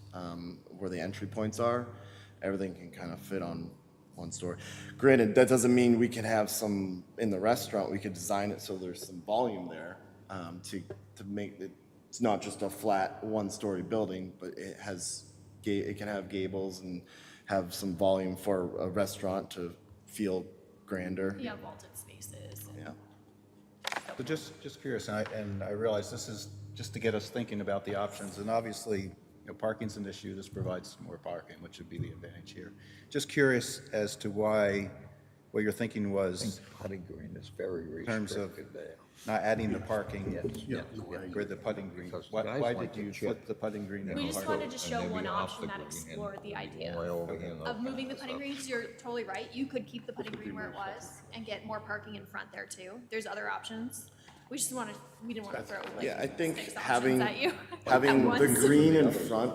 Speaker 4: where the entry points are, everything can kind of fit on one story. Granted, that doesn't mean we can have some, in the restaurant, we could design it so there's some volume there, to make it, it's not just a flat one-story building, but it can have gables and have some volume for a restaurant to feel grander.
Speaker 5: Yeah, vaulted spaces.
Speaker 4: Yeah.
Speaker 7: So just curious, and I realize this is just to get us thinking about the options, and obviously, you know, parking's an issue, this provides more parking, which would be the advantage here. Just curious as to why, what your thinking was
Speaker 3: Putting green is very
Speaker 7: in terms of
Speaker 3: restricted there.
Speaker 7: not adding the parking or the putting green.
Speaker 3: Because
Speaker 7: Why
Speaker 3: guys
Speaker 7: why
Speaker 3: like
Speaker 7: did
Speaker 3: to
Speaker 7: you
Speaker 3: chip.
Speaker 7: flip the putting green?
Speaker 5: We
Speaker 7: and
Speaker 5: just
Speaker 7: parking?
Speaker 5: wanted to show
Speaker 3: And
Speaker 5: one
Speaker 3: maybe off
Speaker 5: option
Speaker 3: the
Speaker 5: that
Speaker 3: green and
Speaker 5: explored the idea
Speaker 3: way over here and
Speaker 5: of
Speaker 3: all
Speaker 5: moving the
Speaker 3: kinds
Speaker 5: putting
Speaker 3: of
Speaker 5: greens. You're totally right. You could keep the putting green where it was and get more parking in front there too. There's other options. We just wanted, we didn't want to throw like
Speaker 4: Yeah, I think
Speaker 5: six
Speaker 4: having,
Speaker 5: options at you.
Speaker 4: having
Speaker 5: at
Speaker 4: the
Speaker 5: once.
Speaker 4: green in front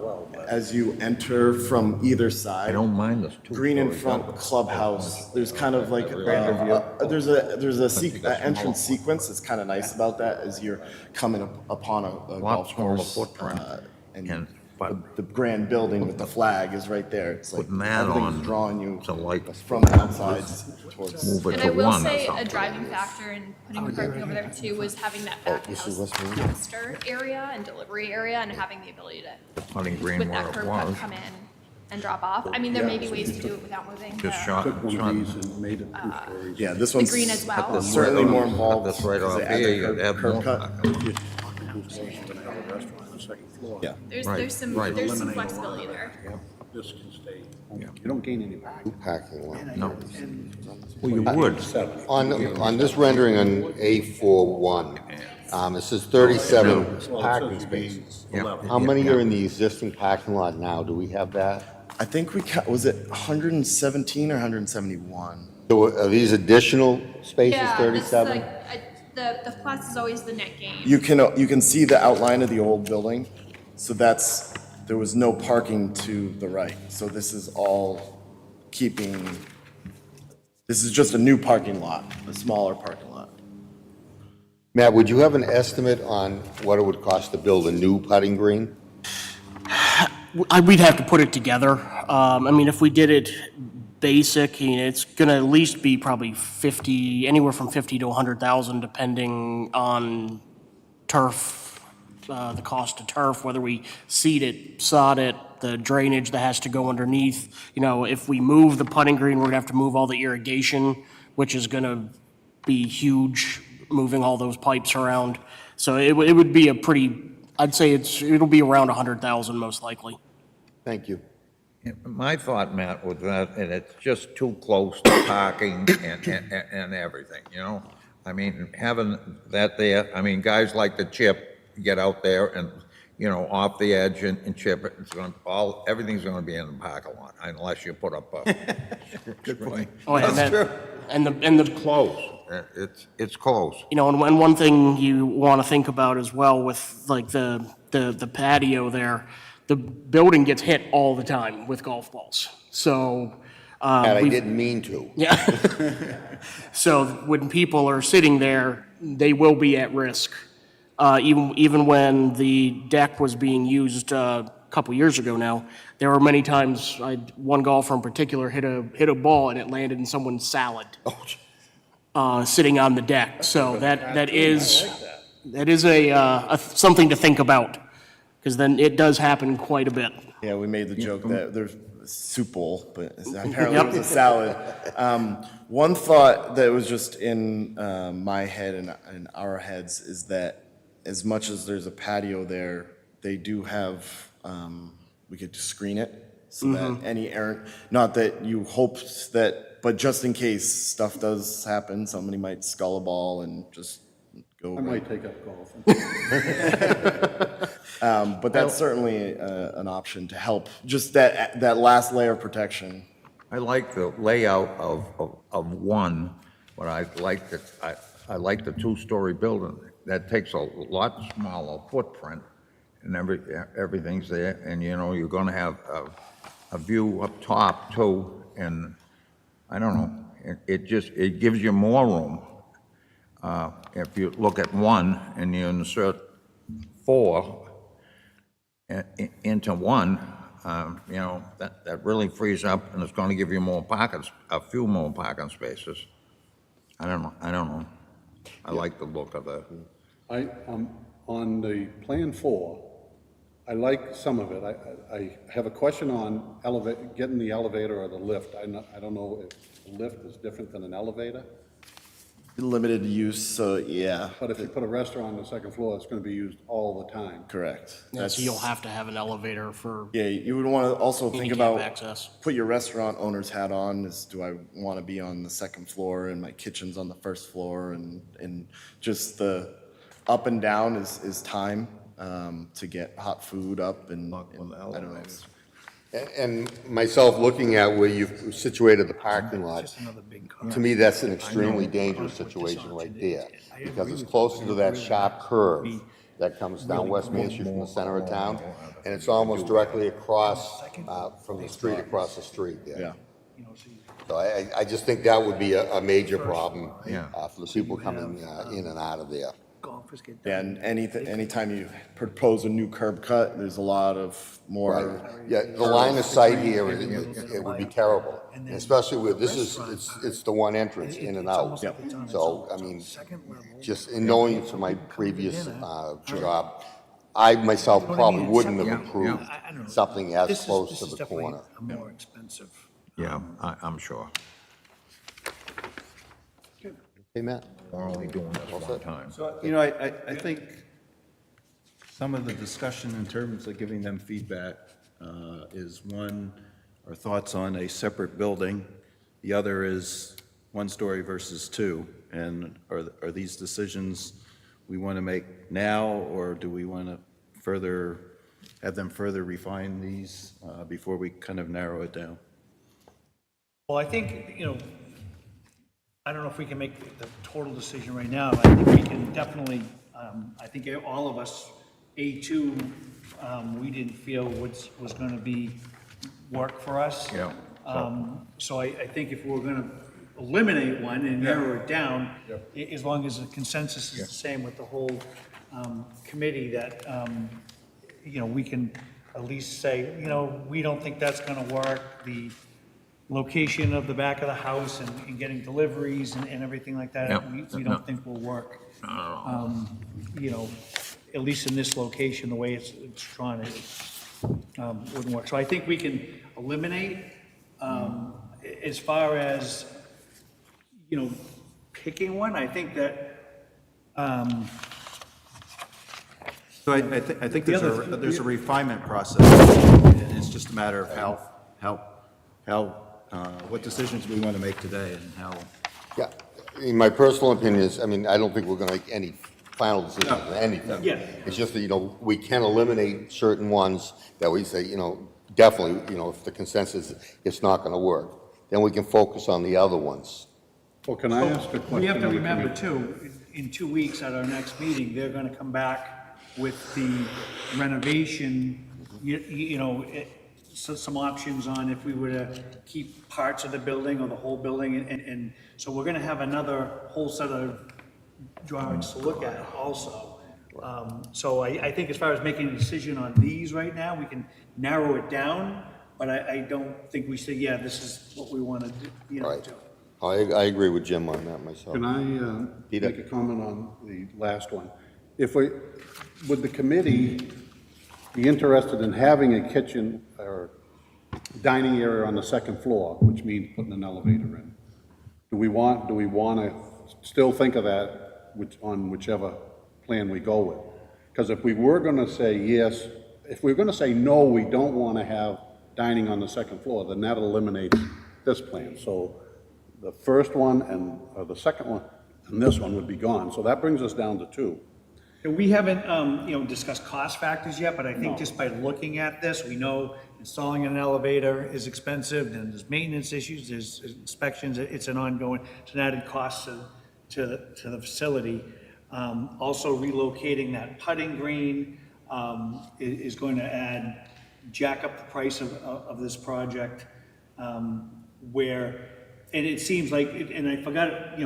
Speaker 4: as you enter from either
Speaker 3: I
Speaker 4: side.
Speaker 3: don't mind this two.
Speaker 4: Green in front clubhouse, there's kind of like, there's a entrance sequence that's kind of nice about that, as you're coming upon a
Speaker 3: Lot
Speaker 4: golf
Speaker 3: smaller
Speaker 4: course.
Speaker 3: footprint.
Speaker 4: And
Speaker 3: But
Speaker 4: the grand building with the flag is right there. It's like
Speaker 3: putting that
Speaker 4: everything's
Speaker 3: on
Speaker 4: drawing you
Speaker 3: to like
Speaker 4: from both sides towards.
Speaker 3: move it
Speaker 5: And
Speaker 3: to
Speaker 5: I will
Speaker 3: one or
Speaker 5: say a
Speaker 3: something.
Speaker 5: driving factor in putting the parking over there too was having that back
Speaker 1: this
Speaker 5: house
Speaker 1: is Westborough.
Speaker 5: dumpster area and delivery area and having the ability to,
Speaker 3: Putting green
Speaker 5: with
Speaker 3: where
Speaker 5: that
Speaker 3: it
Speaker 5: curb cut,
Speaker 3: was.
Speaker 5: come in and drop off. I mean, there may be ways to do it without moving
Speaker 3: Just
Speaker 5: the
Speaker 3: shot,
Speaker 10: Took one of these
Speaker 3: shot.
Speaker 10: and made it 2 stories.
Speaker 4: Yeah, this one's
Speaker 5: green as well.
Speaker 4: certainly more involved.
Speaker 3: This right
Speaker 4: because
Speaker 3: off
Speaker 4: they add
Speaker 3: here,
Speaker 4: the
Speaker 3: you'd have
Speaker 4: curb
Speaker 3: more
Speaker 4: cut.
Speaker 3: parking.
Speaker 10: second floor.
Speaker 4: Yeah.
Speaker 5: There's some
Speaker 3: right.
Speaker 5: flexibility there.
Speaker 10: This can stay, you don't gain any parking.
Speaker 1: Parking lot.
Speaker 3: No. Well, you would.
Speaker 1: On this rendering on A41, it says 37 parking spaces. How many are in the existing parking lot now? Do we have that?
Speaker 4: I think was it 117 or 171?
Speaker 1: So are these additional spaces,
Speaker 5: Yeah,
Speaker 1: 37?
Speaker 5: the plus is always the net gain.
Speaker 4: You can see the outline of the old building, so there was no parking to the right. So this is just a new parking lot, a smaller parking lot.
Speaker 1: Matt, would you have an estimate on what it would cost to build a new putting green?
Speaker 6: We'd have to put it together. I mean, if we did it basic, it's gonna at least be probably 50, anywhere from 50 to 100,000, depending on turf, the cost of turf, whether we seed it, sod it, the drainage that has to go underneath. If we move the putting green, we're gonna have to move all the irrigation, which is gonna be huge, moving all those pipes around. So it would be I'd say it'll be around 100,000 most likely.
Speaker 1: Thank you.
Speaker 3: My thought, Matt, was that, and it's just too close to parking and everything, I mean, having that there, I mean, guys like to chip, get out there and, off the edge and chip it. Everything's gonna be in the parking lot unless you put up a. Good point.
Speaker 6: Oh, yeah,
Speaker 3: That's true.
Speaker 6: And the
Speaker 3: Close. It's close.
Speaker 6: and one thing you want to think about as well with like the patio there, the building gets hit all the time with golf balls. So
Speaker 1: And I
Speaker 6: we've-
Speaker 1: didn't mean to.
Speaker 6: Yeah. So when people are sitting there, they will be at risk. Even when the deck was being used a couple years ago now, there were many times one golfer in particular hit a ball and it landed in someone's salad. Sitting on the deck. So that is a something to think about, because then it does happen quite a bit.
Speaker 4: Yeah, we made the joke that there's a soup bowl, but apparently it was a salad. One thought that was just in my head and in our heads is that as much as there's a patio there, they do have, we could screen it so that any errant, not that you hoped that, but just in case stuff does happen, somebody might scull a ball and just go.
Speaker 10: I might take up golf.
Speaker 4: But that's certainly an option to help, just that last layer of protection.
Speaker 3: I like the layout of one, but I like the two-story building. That takes a lot smaller footprint, and everything's there, and you're gonna have a view up top too, and I don't know, it gives you more room. If you look at one and you insert 4 into one, that really frees up, and it's gonna give you a few more parking spaces. I don't know. I like the look of that.
Speaker 10: On the Plan 4, I like some of it. I have a question on getting the elevator or the lift. I don't know if the lift is different than an elevator,
Speaker 4: Limited use, so yeah,
Speaker 10: but if you put a restaurant on the second floor, it's gonna be used all the time.
Speaker 4: correct.
Speaker 6: So you'll have to have an elevator for
Speaker 4: Yeah, you would want to also think
Speaker 6: handicap
Speaker 4: about,
Speaker 6: access.
Speaker 4: put your restaurant owner's hat on, do I want to be on the second floor and my kitchen's on the first floor, and just the up and down is time to get hot food up and I don't know.
Speaker 1: And myself, looking at where you've situated the parking lot, to me, that's an extremely dangerous situation right there, because it's closer to that sharp curve that comes down West Main Street from the center of town, and it's almost directly across, from the street, across the street there.
Speaker 4: Yeah.
Speaker 1: So I just think that would be a major problem
Speaker 3: Yeah.
Speaker 1: for the people coming in and out of there.
Speaker 4: Yeah, and anytime you propose a new curb cut, there's a lot of more.
Speaker 1: Yeah, the line of sight here, it would be terrible, and especially with, it's the one entrance in and out. So, I mean, just in knowing from my previous job, I myself probably wouldn't have approved something as close to the corner.
Speaker 2: A more expensive.
Speaker 3: Yeah, I'm sure.
Speaker 1: Hey, Matt?
Speaker 3: We're only doing this one time.
Speaker 7: So, I think some of the discussion in terms of giving them feedback is one, our thoughts on a separate building. The other is one story versus two. And are these decisions we want to make now, or do we want to have them further refine these before we kind of narrow it down?
Speaker 2: Well, I think, I don't know if we can make the total decision right now. I think we can definitely, I think all of us, A2, we didn't feel was going to be work for us.
Speaker 3: Yeah.
Speaker 2: So I think if we're going to eliminate one and narrow it down, as long as the consensus is the same with the whole committee, that, we can at least say, we don't think that's going to work. The location of the back of the house and getting deliveries and everything like that,
Speaker 3: Yep.
Speaker 2: we don't think will work. At least in this location, the way it's drawn, it wouldn't work. So I think we can eliminate. As far as, picking one, I think that,
Speaker 7: So I think there's a refinement process. It's just a matter of what decisions we want to make today and how.
Speaker 1: Yeah, in my personal opinion is, I don't think we're gonna make any final decisions on anything.
Speaker 2: Yeah.
Speaker 1: It's just that, we can eliminate certain ones that we say, definitely, if the consensus, it's not gonna work. Then we can focus on the other ones.
Speaker 10: Well, can I ask a question?
Speaker 2: we have to
Speaker 10: on the
Speaker 2: remember
Speaker 10: committee?
Speaker 2: too, in 2 weeks at our next meeting, they're gonna come back with the renovation, some options on if we were to keep parts of the building or the whole building, and so we're gonna have another whole set of drawings to look at also. So I think as far as making a decision on these right now, we can narrow it down, but I don't think we say, yeah, this is what we want to do,
Speaker 1: Right.
Speaker 2: do.
Speaker 1: I agree with Jim on that myself.
Speaker 10: Can I
Speaker 1: Peter?
Speaker 10: make a comment on the last one? Would the committee be interested in having a kitchen or dining area on the second floor, which means putting an elevator in? Do we want to still think of that on whichever plan we go with? Because if we were going to say yes, if we're going to say no, we don't want to have dining on the second floor, then that eliminates this plan. So the first one or the second one and this one would be gone. So that brings us down to two.
Speaker 2: And we haven't, discussed cost factors yet, but I think just by looking at this, we know installing an elevator is expensive, and there's maintenance issues, there's inspections, it's an added cost to the facility. Also relocating that putting green is going to jack up the price of this project, and it seems like, and I forgot,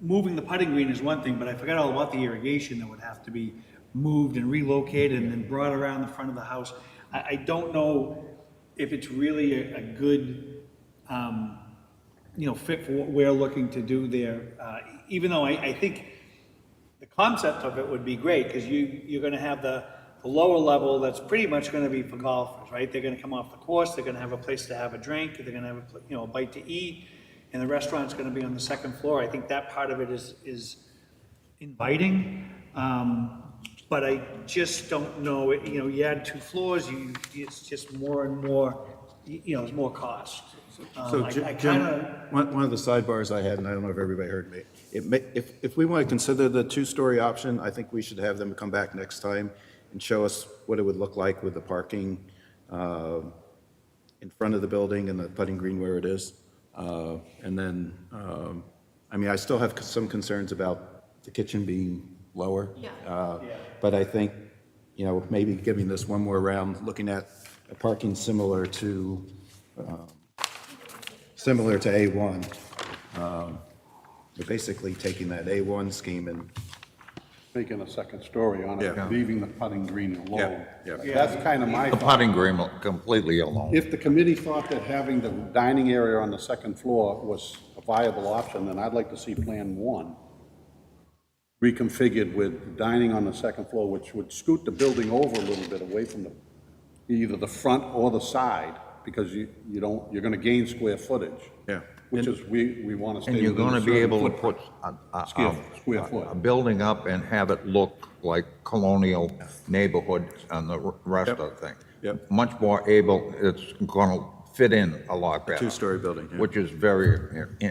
Speaker 2: moving the putting green is one thing, but I forgot all about the irrigation that would have to be moved and relocated and then brought around the front of the house. I don't know if it's really a good, fit for what we're looking to do there. Even though I think the concept of it would be great, because you're gonna have the lower level that's pretty much gonna be for golfers, right? They're gonna come off the course, they're gonna have a place to have a drink, they're gonna have a bite to eat, and the restaurant's gonna be on the second floor. I think that part of it is inviting, but I just don't know, you add 2 floors, it's just more and more, it's more cost.
Speaker 7: So
Speaker 2: I
Speaker 7: Jim,
Speaker 2: kinda,
Speaker 7: one of the sidebars I had, and I don't know if everybody heard me, if we want to consider the two-story option, I think we should have them come back next time and show us what it would look like with the parking in front of the building and the putting green where it is. And then, I still have some concerns about the kitchen being lower.
Speaker 5: Yeah.
Speaker 7: But I think, maybe giving this one more round, looking at a parking similar to A1. We're basically taking that A1 scheme and,
Speaker 10: Making a second story on it,
Speaker 7: Yeah.
Speaker 10: leaving the putting green alone.
Speaker 7: Yeah.
Speaker 10: That's kind of my
Speaker 3: The
Speaker 10: thought.
Speaker 3: putting green completely alone.
Speaker 10: If the committee thought that having the dining area on the second floor was a viable option, then I'd like to see Plan 1 reconfigured with dining on the second floor, which would scoot the building over a little bit away from either the front or the side, because you're going to gain square footage.
Speaker 7: yeah.
Speaker 10: which is, we want to stay
Speaker 3: And you're
Speaker 10: within a
Speaker 3: gonna be
Speaker 10: certain
Speaker 3: able to
Speaker 10: footprint.
Speaker 3: put
Speaker 10: Square foot.
Speaker 3: a building up and have it look like colonial neighborhood and the rest of the thing.
Speaker 7: Yep.
Speaker 3: Much more able, it's gonna fit in a lot better.
Speaker 7: Two-story building, yeah.
Speaker 3: Which is very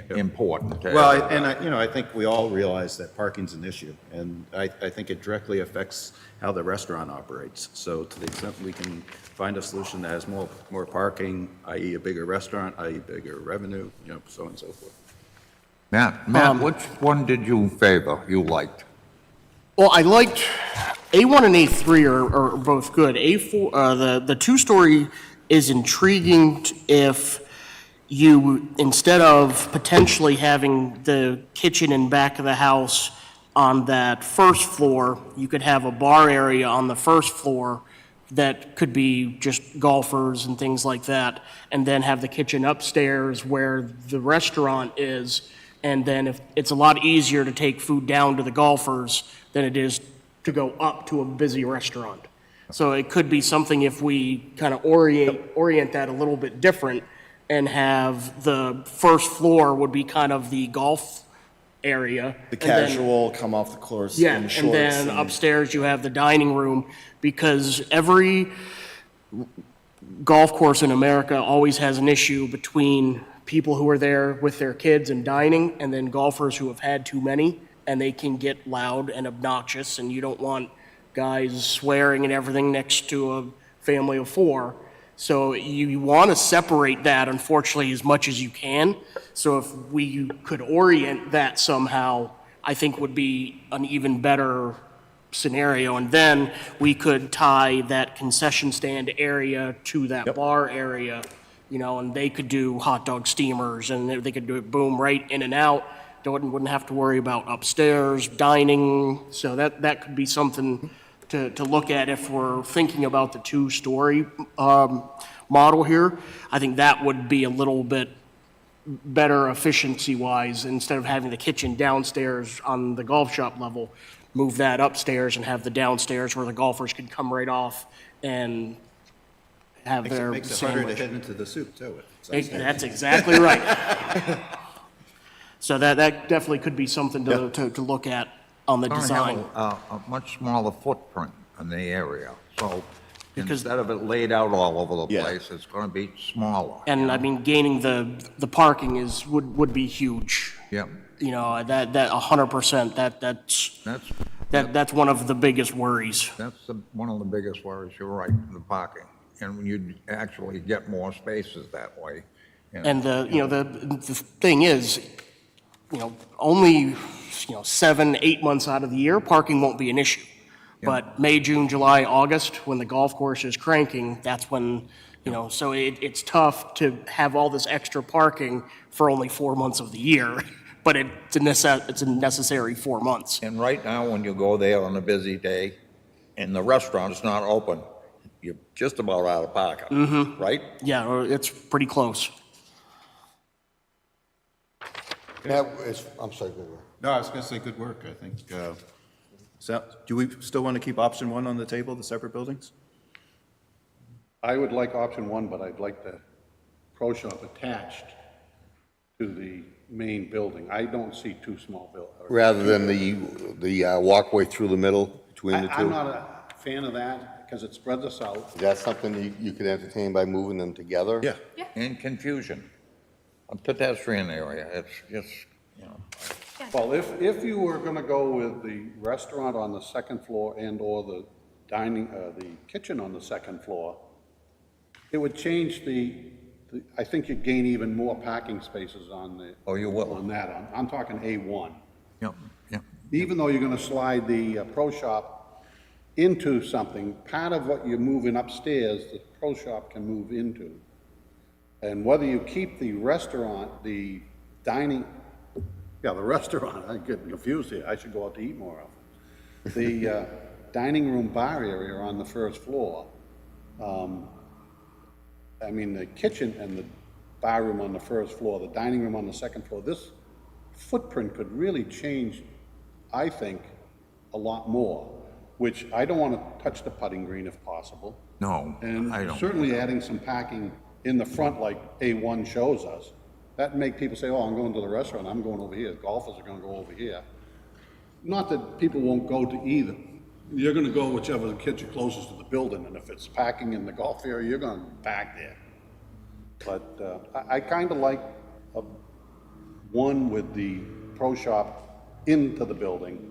Speaker 3: important. to
Speaker 7: Well,
Speaker 3: everybody.
Speaker 7: I think we all realize that parking's an issue, and I think it directly affects how the restaurant operates. So to the extent we can find a solution that has more parking, i.e. a bigger restaurant, i.e. bigger revenue, so on and so forth.
Speaker 3: Matt, which one did you favor, you liked?
Speaker 6: Well, I liked A1 and A3 are both good. A4, the two-story is intriguing if you, instead of potentially having the kitchen and back of the house on that first floor, you could have a bar area on the first floor that could be just golfers and things like that, and then have the kitchen upstairs where the restaurant is, and then if it's a lot easier to take food down to the golfers than it is to go up to a busy restaurant. So it could be something if we kind of orient that a little bit different and have the first floor would be kind of the golf area.
Speaker 4: The
Speaker 6: and then-
Speaker 4: casual, come off the course
Speaker 6: Yeah,
Speaker 4: in
Speaker 6: and
Speaker 4: shorts.
Speaker 6: then upstairs you have the dining room, because every golf course in America always has an issue between people who are there with their kids and dining, and then golfers who have had too many, and they can get loud and obnoxious, and you don't want guys swearing and everything next to a family of four. So you want to separate that, unfortunately, as much as you can. So if we could orient that somehow, I think would be an even better scenario. And then we could tie that concession stand area to that bar area, and they could do hot dog steamers, and they could do it boom right in and out. Wouldn't have to worry about upstairs dining. So that could be something to look at if we're thinking about the two-story model here. I think that would be a little bit better efficiency-wise. Instead of having the kitchen downstairs on the golf shop level, move that upstairs and have the downstairs where the golfers could come right off and have their
Speaker 7: Makes it harder to
Speaker 6: sandwich.
Speaker 7: get into the soup, too.
Speaker 6: That's exactly right. So that definitely could be something to look at on the
Speaker 3: Gonna
Speaker 6: design.
Speaker 3: have a much smaller footprint in the area, so
Speaker 6: Because-
Speaker 3: instead of it laid out all over the
Speaker 4: Yeah.
Speaker 3: place, it's gonna be smaller.
Speaker 6: And I mean, gaining the parking would be huge.
Speaker 3: Yeah,
Speaker 6: That 100%, that's one of the biggest worries.
Speaker 3: one of the biggest worries, you're right, the parking. And you'd actually get more spaces that way.
Speaker 6: And the thing is, only, 7-8 months out of the year, parking won't be an issue. But May, June, July, August, when the golf course is cranking, that's when, so it's tough to have all this extra parking for only 4 months of the year, but it's a necessary 4 months.
Speaker 3: And right now, when you go there on a busy day, and the restaurant's not open, you're just about out of parking, right?
Speaker 6: Yeah, or it's pretty close.
Speaker 1: I'm sorry, go ahead.
Speaker 7: No, I was going to say good work, I think. So, do we still want to keep option one on the table, the separate buildings?
Speaker 10: I would like option one, but I'd like the pro shop attached to the main building. I don't see two small buildings.
Speaker 1: Rather than the walkway through the middle between the two?
Speaker 10: I'm not a fan of that, because it spreads us out.
Speaker 1: Is that something you could entertain by moving them together?
Speaker 7: Yeah.
Speaker 3: And confusion. A pedestrian area, it's just,
Speaker 10: Well, if you were gonna go with the restaurant on the second floor and/or the the kitchen on the second floor, it would change I think you'd gain even more parking spaces on the.
Speaker 3: Oh, you will.
Speaker 10: On that, I'm talking A1.
Speaker 3: yep, yep.
Speaker 10: Even though you're gonna slide the pro shop into something, part of what you're moving upstairs, the pro shop can move into. And whether you keep the restaurant, the restaurant, I'm getting confused here, I should go out to eat more often. The dining room bar area on the first floor, the kitchen and the bar room on the first floor, the dining room on the second floor, this footprint could really change, I think, a lot more, which I don't want to touch the putting green if possible.
Speaker 3: No, I
Speaker 10: And
Speaker 3: don't.
Speaker 10: certainly adding some parking in the front like A1 shows us, That'd make people say, oh, I'm going to the restaurant, I'm going over here, golfers are gonna go over here. Not that people won't go to either. You're gonna go whichever gets you closest to the building, and if it's parking in the golf area, you're gonna park there. But I kinda like one with the pro shop into the building.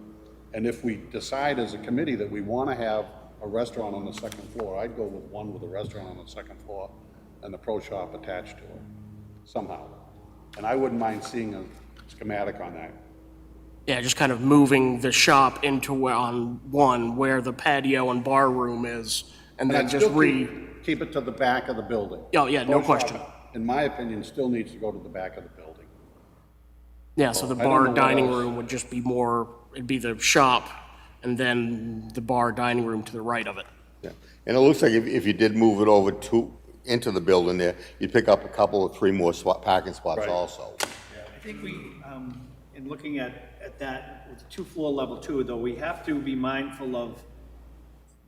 Speaker 10: And if we decide as a committee that we wanna have a restaurant on the second floor, I'd go with one with a restaurant on the second floor and the pro shop attached to it, somehow. And I wouldn't mind seeing a schematic on that.
Speaker 11: Yeah, just kind of moving the shop into on one where the patio and bar room is, and then
Speaker 10: I'd
Speaker 11: just
Speaker 10: still keep it to the back of the building.
Speaker 11: Oh, yeah, no
Speaker 10: Pro shop,
Speaker 11: question.
Speaker 10: in my opinion, still needs to go to the back of the building.
Speaker 11: Yeah, so the
Speaker 10: I don't know
Speaker 11: bar
Speaker 10: what
Speaker 11: dining
Speaker 10: else.
Speaker 11: room would just be more, it'd be the shop, and then the bar dining room to the right of it.
Speaker 1: Yeah. And it looks like if you did move it over into the building there, you'd pick up a couple or three more parking spots
Speaker 10: Right.
Speaker 1: also.
Speaker 2: I think we, in looking at that, with the two-floor level too, though, we have to be mindful of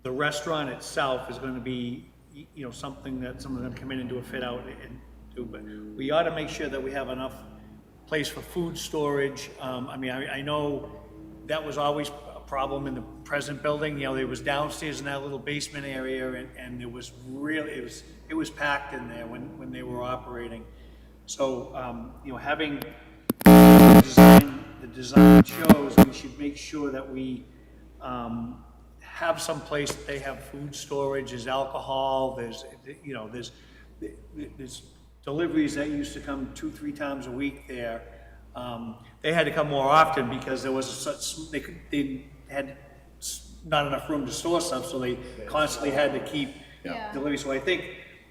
Speaker 2: the restaurant itself is gonna be, you know, something that some of them come in and do a fit out and do, but we ought to make sure that we have enough place for food storage. I mean, I know that was always a problem in the present building, you know, it was downstairs in that little basement area, and it was really, it was packed in there when they were operating. So, you know, having the design shows, we should make sure that we have some place that they have food storage, there's alcohol, there's, you know, there's deliveries that used to come 2-3 times a week there. They had to come more often because there was such, they had not enough room to store stuff, so they constantly had to keep
Speaker 5: Yeah.
Speaker 2: delivery. So I think,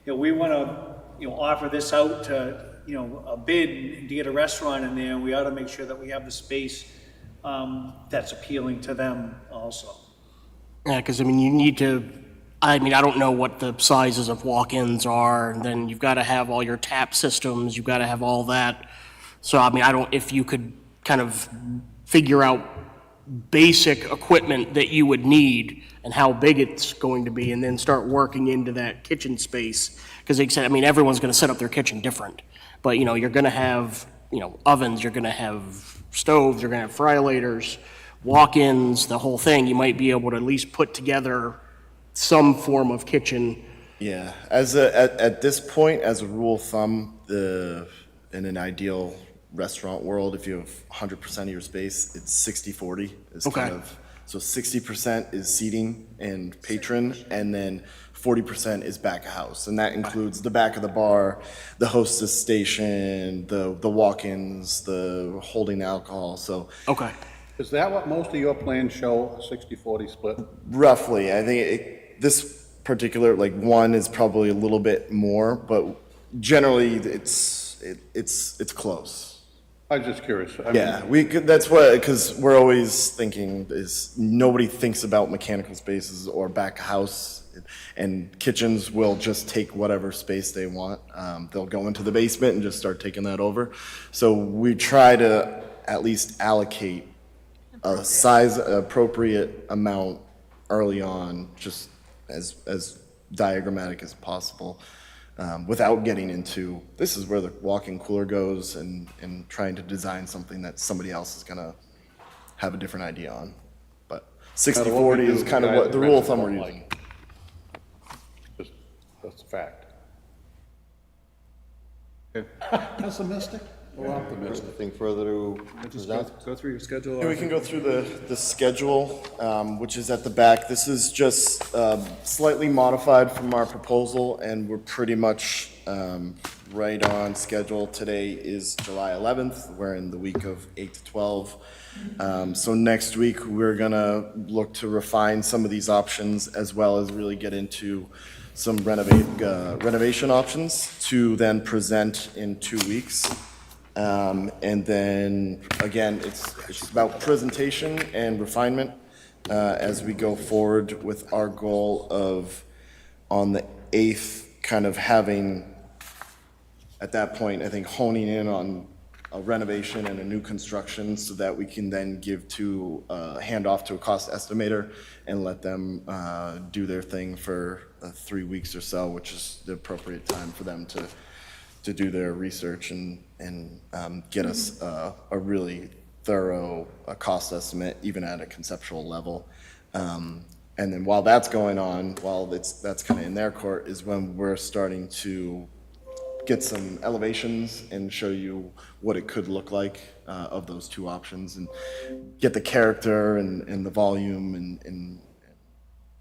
Speaker 2: you know, we want to, you know, offer this out to, you know, a bid and to get a restaurant in there. We ought to make sure that we have the space that's appealing to them also.
Speaker 11: Yeah, because I mean, you need to, I mean, I don't know what the sizes of walk-ins are, and then you've got to have all your tap systems, you've got to have all that. So, I mean, if you could kind of figure out basic equipment that you would need and how big it's going to be, and then start working into that kitchen space. Because like I said, I mean, everyone's going to set up their kitchen different. But, you know, you're going to have, you know, ovens, you're going to have stoves, you're going to have fryolators, walk-ins, the whole thing. You might be able to at least put together some form of kitchen.
Speaker 4: Yeah, at this point, as a rule of thumb, in an ideal restaurant world, if you have 100% of your space, it's 60-40. It's
Speaker 11: Okay.
Speaker 4: kind of, so 60% is seating and patron, and then 40% is back of house, and that includes the back of the bar, the hostess station, the walk-ins, the holding alcohol. So
Speaker 11: Okay.
Speaker 10: Is that what most of your plans show, a 60-40 split?
Speaker 4: roughly, I think this particular, like, one is probably a little bit more, but generally it's close.
Speaker 10: I was just curious. I mean,
Speaker 4: Yeah, that's what, because we're always thinking is nobody thinks about mechanical spaces or back house, and kitchens will just take whatever space they want. They'll go into the basement and just start taking that over. So we try to at least allocate a size appropriate amount early on, just as diagrammatic as possible. Without getting into, this is where the walk-in cooler goes, and trying to design something that somebody else is gonna have a different idea on. But 60-40 is kind of what, the rule of thumb we're using.
Speaker 10: Just, that's a fact.
Speaker 8: Pessimistic or optimistic?
Speaker 1: Anything further to
Speaker 8: Just
Speaker 1: present?
Speaker 8: go through your schedule.
Speaker 4: Here we can go through the schedule, which is at the back. This is just slightly modified from our proposal, and we're pretty much right on schedule. Today is July 11th. We're in the week of 8 to 12. So next week, we're gonna look to refine some of these options, as well as really get into some renovation options to then present in 2 weeks. And then, again, it's about presentation and refinement as we go forward with our goal of, on the 8th, kind of having, at that point, I think honing in on a renovation and a new construction so that we can then hand off to a cost estimator and let them do their thing for 3 weeks or so, which is the appropriate time for them to do their research and get us a really thorough cost estimate, even at a conceptual level. And then while that's going on, while that's kind of in their court, is when we're starting to get some elevations and show you what it could look like of those two options, and get the character and the volume and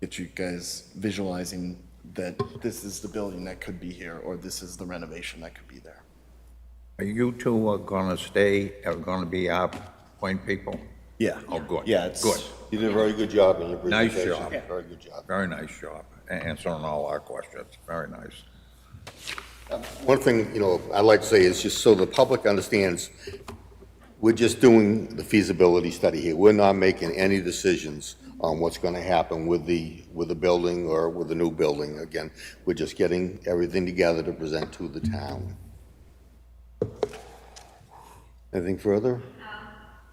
Speaker 4: get you guys visualizing that this is the building that could be here, or this is the renovation that could be there.
Speaker 3: Are you two gonna stay, are gonna be our point people?
Speaker 4: Yeah.
Speaker 3: Oh, good.
Speaker 4: Yeah, it's
Speaker 3: Good.
Speaker 1: You did a very good job in your
Speaker 3: Nice
Speaker 1: presentation.
Speaker 3: job.
Speaker 1: Very good job.
Speaker 3: Very nice job, answering all our questions. Very nice.
Speaker 1: One thing, you know, I'd like to say is just so the public understands, we're just doing the feasibility study here. We're not making any decisions on what's going to happen with the building or with the new building. Again, we're just getting everything together to present to the town. Anything further?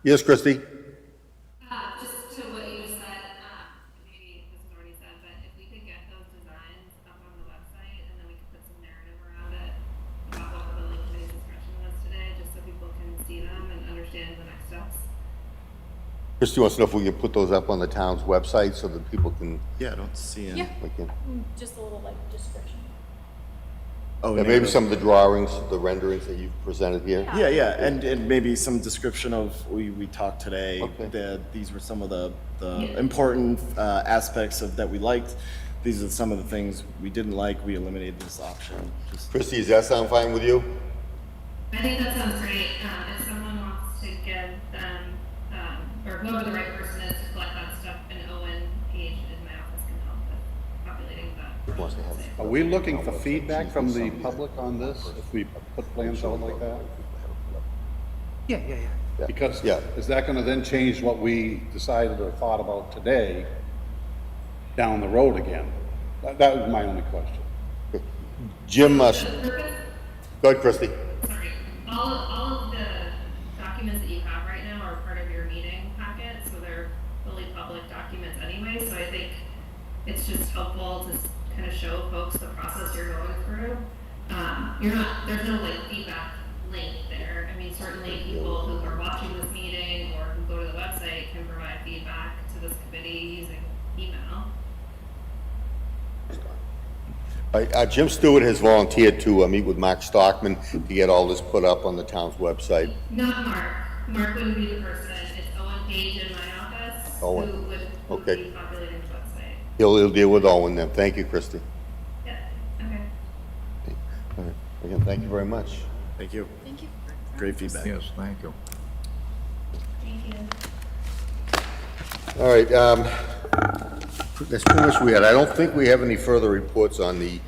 Speaker 1: Yes, Christie?
Speaker 9: Just to what you just said, maybe this was already said, but if we could get those designs up on the website, and then we could put some narrative around it about what the building committee's discussion was today, just so people can see them and understand the next steps.
Speaker 1: Christie wants to know if we can put those up on the town's website so that people can,
Speaker 4: Yeah, I don't see any.
Speaker 5: Yeah.
Speaker 1: we can-
Speaker 5: Just a little like description.
Speaker 4: Oh,
Speaker 1: yeah, maybe some of the drawings, the renderings that you've presented here.
Speaker 4: Yeah, yeah, and maybe some description of, we talked today,
Speaker 1: Okay.
Speaker 4: that these were some of the important aspects of that we liked. These are some of the things we didn't like, we eliminated this option. Just
Speaker 1: Christie, does that sound fine with you?
Speaker 9: I think that sounds great. If someone wants to give them, or whoever the right person is to collect that stuff, an Owen page in my office can help with populating that.
Speaker 1: Wants to have-
Speaker 10: Are we looking for feedback from the public on this, if we put plans out like that?
Speaker 2: Yeah.
Speaker 10: Because,
Speaker 1: Yeah.
Speaker 10: is that gonna then change what we decided or thought about today down the road again? That was my only question.
Speaker 1: Jim,
Speaker 9: The purpose,
Speaker 1: go ahead, Christie.
Speaker 9: sorry, all of the documents that you have right now are part of your meeting packet, so they're fully public documents anyway, so I think it's just helpful to kind of show folks the process you're going through. There's no like feedback link there. I mean, certainly people who are watching this meeting or who go to the website can provide feedback to this committee using email.
Speaker 1: Jim Stewart has volunteered to meet with Mark Stockman to get all this put up on the town's website.
Speaker 9: Not Mark. Mark wouldn't be the person. It's Owen Page in my office
Speaker 1: Owen.
Speaker 9: who would
Speaker 1: Okay.
Speaker 9: be populating the website.
Speaker 1: He'll deal with Owen then. Thank you, Christie.
Speaker 9: Yeah, okay.
Speaker 1: All right. Again, thank you very much.
Speaker 4: Thank you.
Speaker 5: Thank you.
Speaker 4: Great feedback.
Speaker 3: Yes, thank you.
Speaker 9: Thank you.
Speaker 1: All right, that's pretty much we had. I don't think we have any further reports on the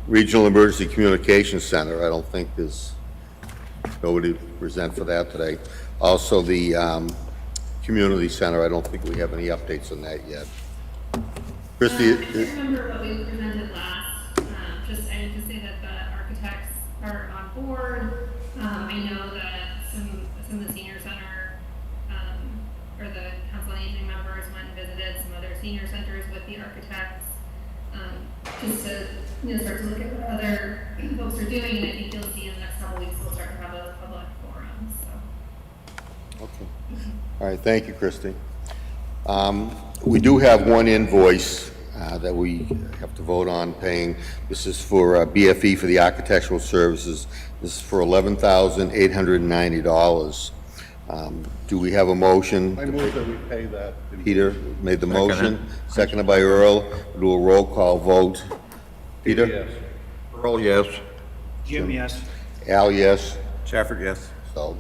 Speaker 1: Regional Emergency Communications Center. I don't think there's nobody to present for that today. Also, the Community Center, I don't think we have any updates on that yet. Christie,
Speaker 9: I just remember what we presented last, I need to say that the architects are on board. I know that some of the senior center, or the council on aging members went and visited some other senior centers with the architects, just to, start to look at what other folks are doing, and I think you'll see in the next couple weeks, we'll start to have those public forums, so.
Speaker 1: okay. All right, thank you, Christie. We do have one invoice that we have to vote on paying. This is for BFE for the architectural services. This is for $11,890. Do we have a motion?
Speaker 10: I move that we pay that.
Speaker 1: Peter made the motion, seconded by Earl. We'll do a roll call vote. Peter?
Speaker 10: Yes.
Speaker 3: Earl, yes.
Speaker 2: Jim, yes.
Speaker 1: Al, yes.
Speaker 7: Shafford, yes.
Speaker 1: So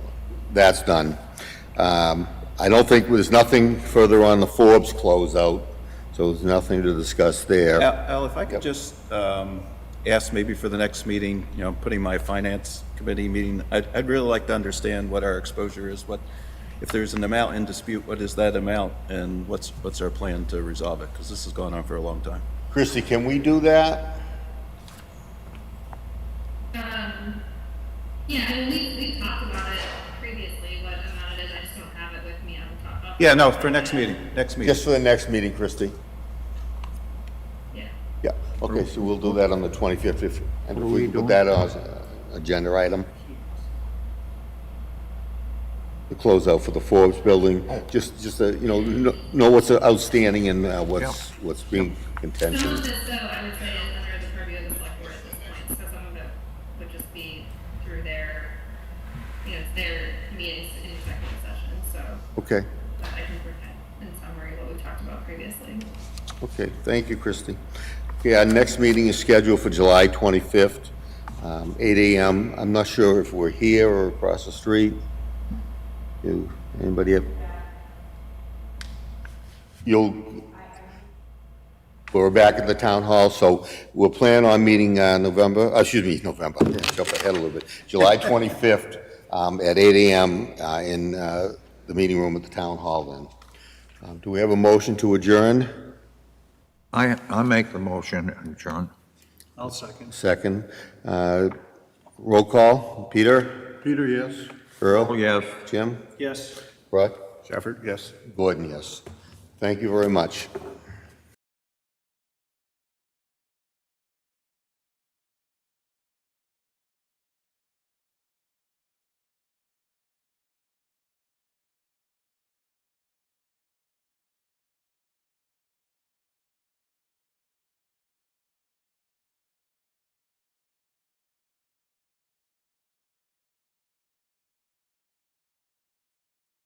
Speaker 1: that's done. I don't think, there's nothing further on the Forbes closeout, so there's nothing to discuss there.
Speaker 7: Al, if I could just ask maybe for the next meeting, putting my finance committee meeting, I'd really like to understand what our exposure is, if there's an amount in dispute, what is that amount, and what's our plan to resolve it? Because this has gone on for a long time.
Speaker 1: Christie, can we do that?
Speaker 9: Yeah, I mean, we talked about it previously, what amount it is, I just don't have it with me on the top of.
Speaker 7: Yeah, no, for next meeting,
Speaker 1: Just for the next meeting, Christie?
Speaker 9: Yeah.
Speaker 1: Yeah, Okay, so we'll do that on the 25th, if
Speaker 3: What are
Speaker 1: we
Speaker 3: we
Speaker 1: can put
Speaker 3: doing?
Speaker 1: that as an agenda item. The closeout for the Forbes building, just, know what's outstanding and what's being
Speaker 9: Some
Speaker 1: contention.
Speaker 9: of this, though, I would say is under the purview of the select board at this point, so some of it would just be through their, it's their meetings in executive session, so.
Speaker 1: Okay,
Speaker 9: But I can present in summary what we talked about previously.
Speaker 1: okay, thank you, Christie. Okay, our next meeting is scheduled for July 25th, 8 AM. I'm not sure if we're here or across the street. Anybody have? We're back at the town hall, so we'll plan on meeting November, jump ahead a little bit, July 25th at 8 AM in the meeting room at the town hall then. Do we have a motion to adjourn?
Speaker 3: I make the motion, John.
Speaker 2: I'll second.
Speaker 1: Second. Roll call. Peter?
Speaker 10: Peter, yes?
Speaker 1: Earl?
Speaker 3: Oh, yes.
Speaker 1: Jim?
Speaker 2: Yes.
Speaker 1: Rod?
Speaker 10: Shepherd, yes.
Speaker 1: Gordon, yes. Thank you very much.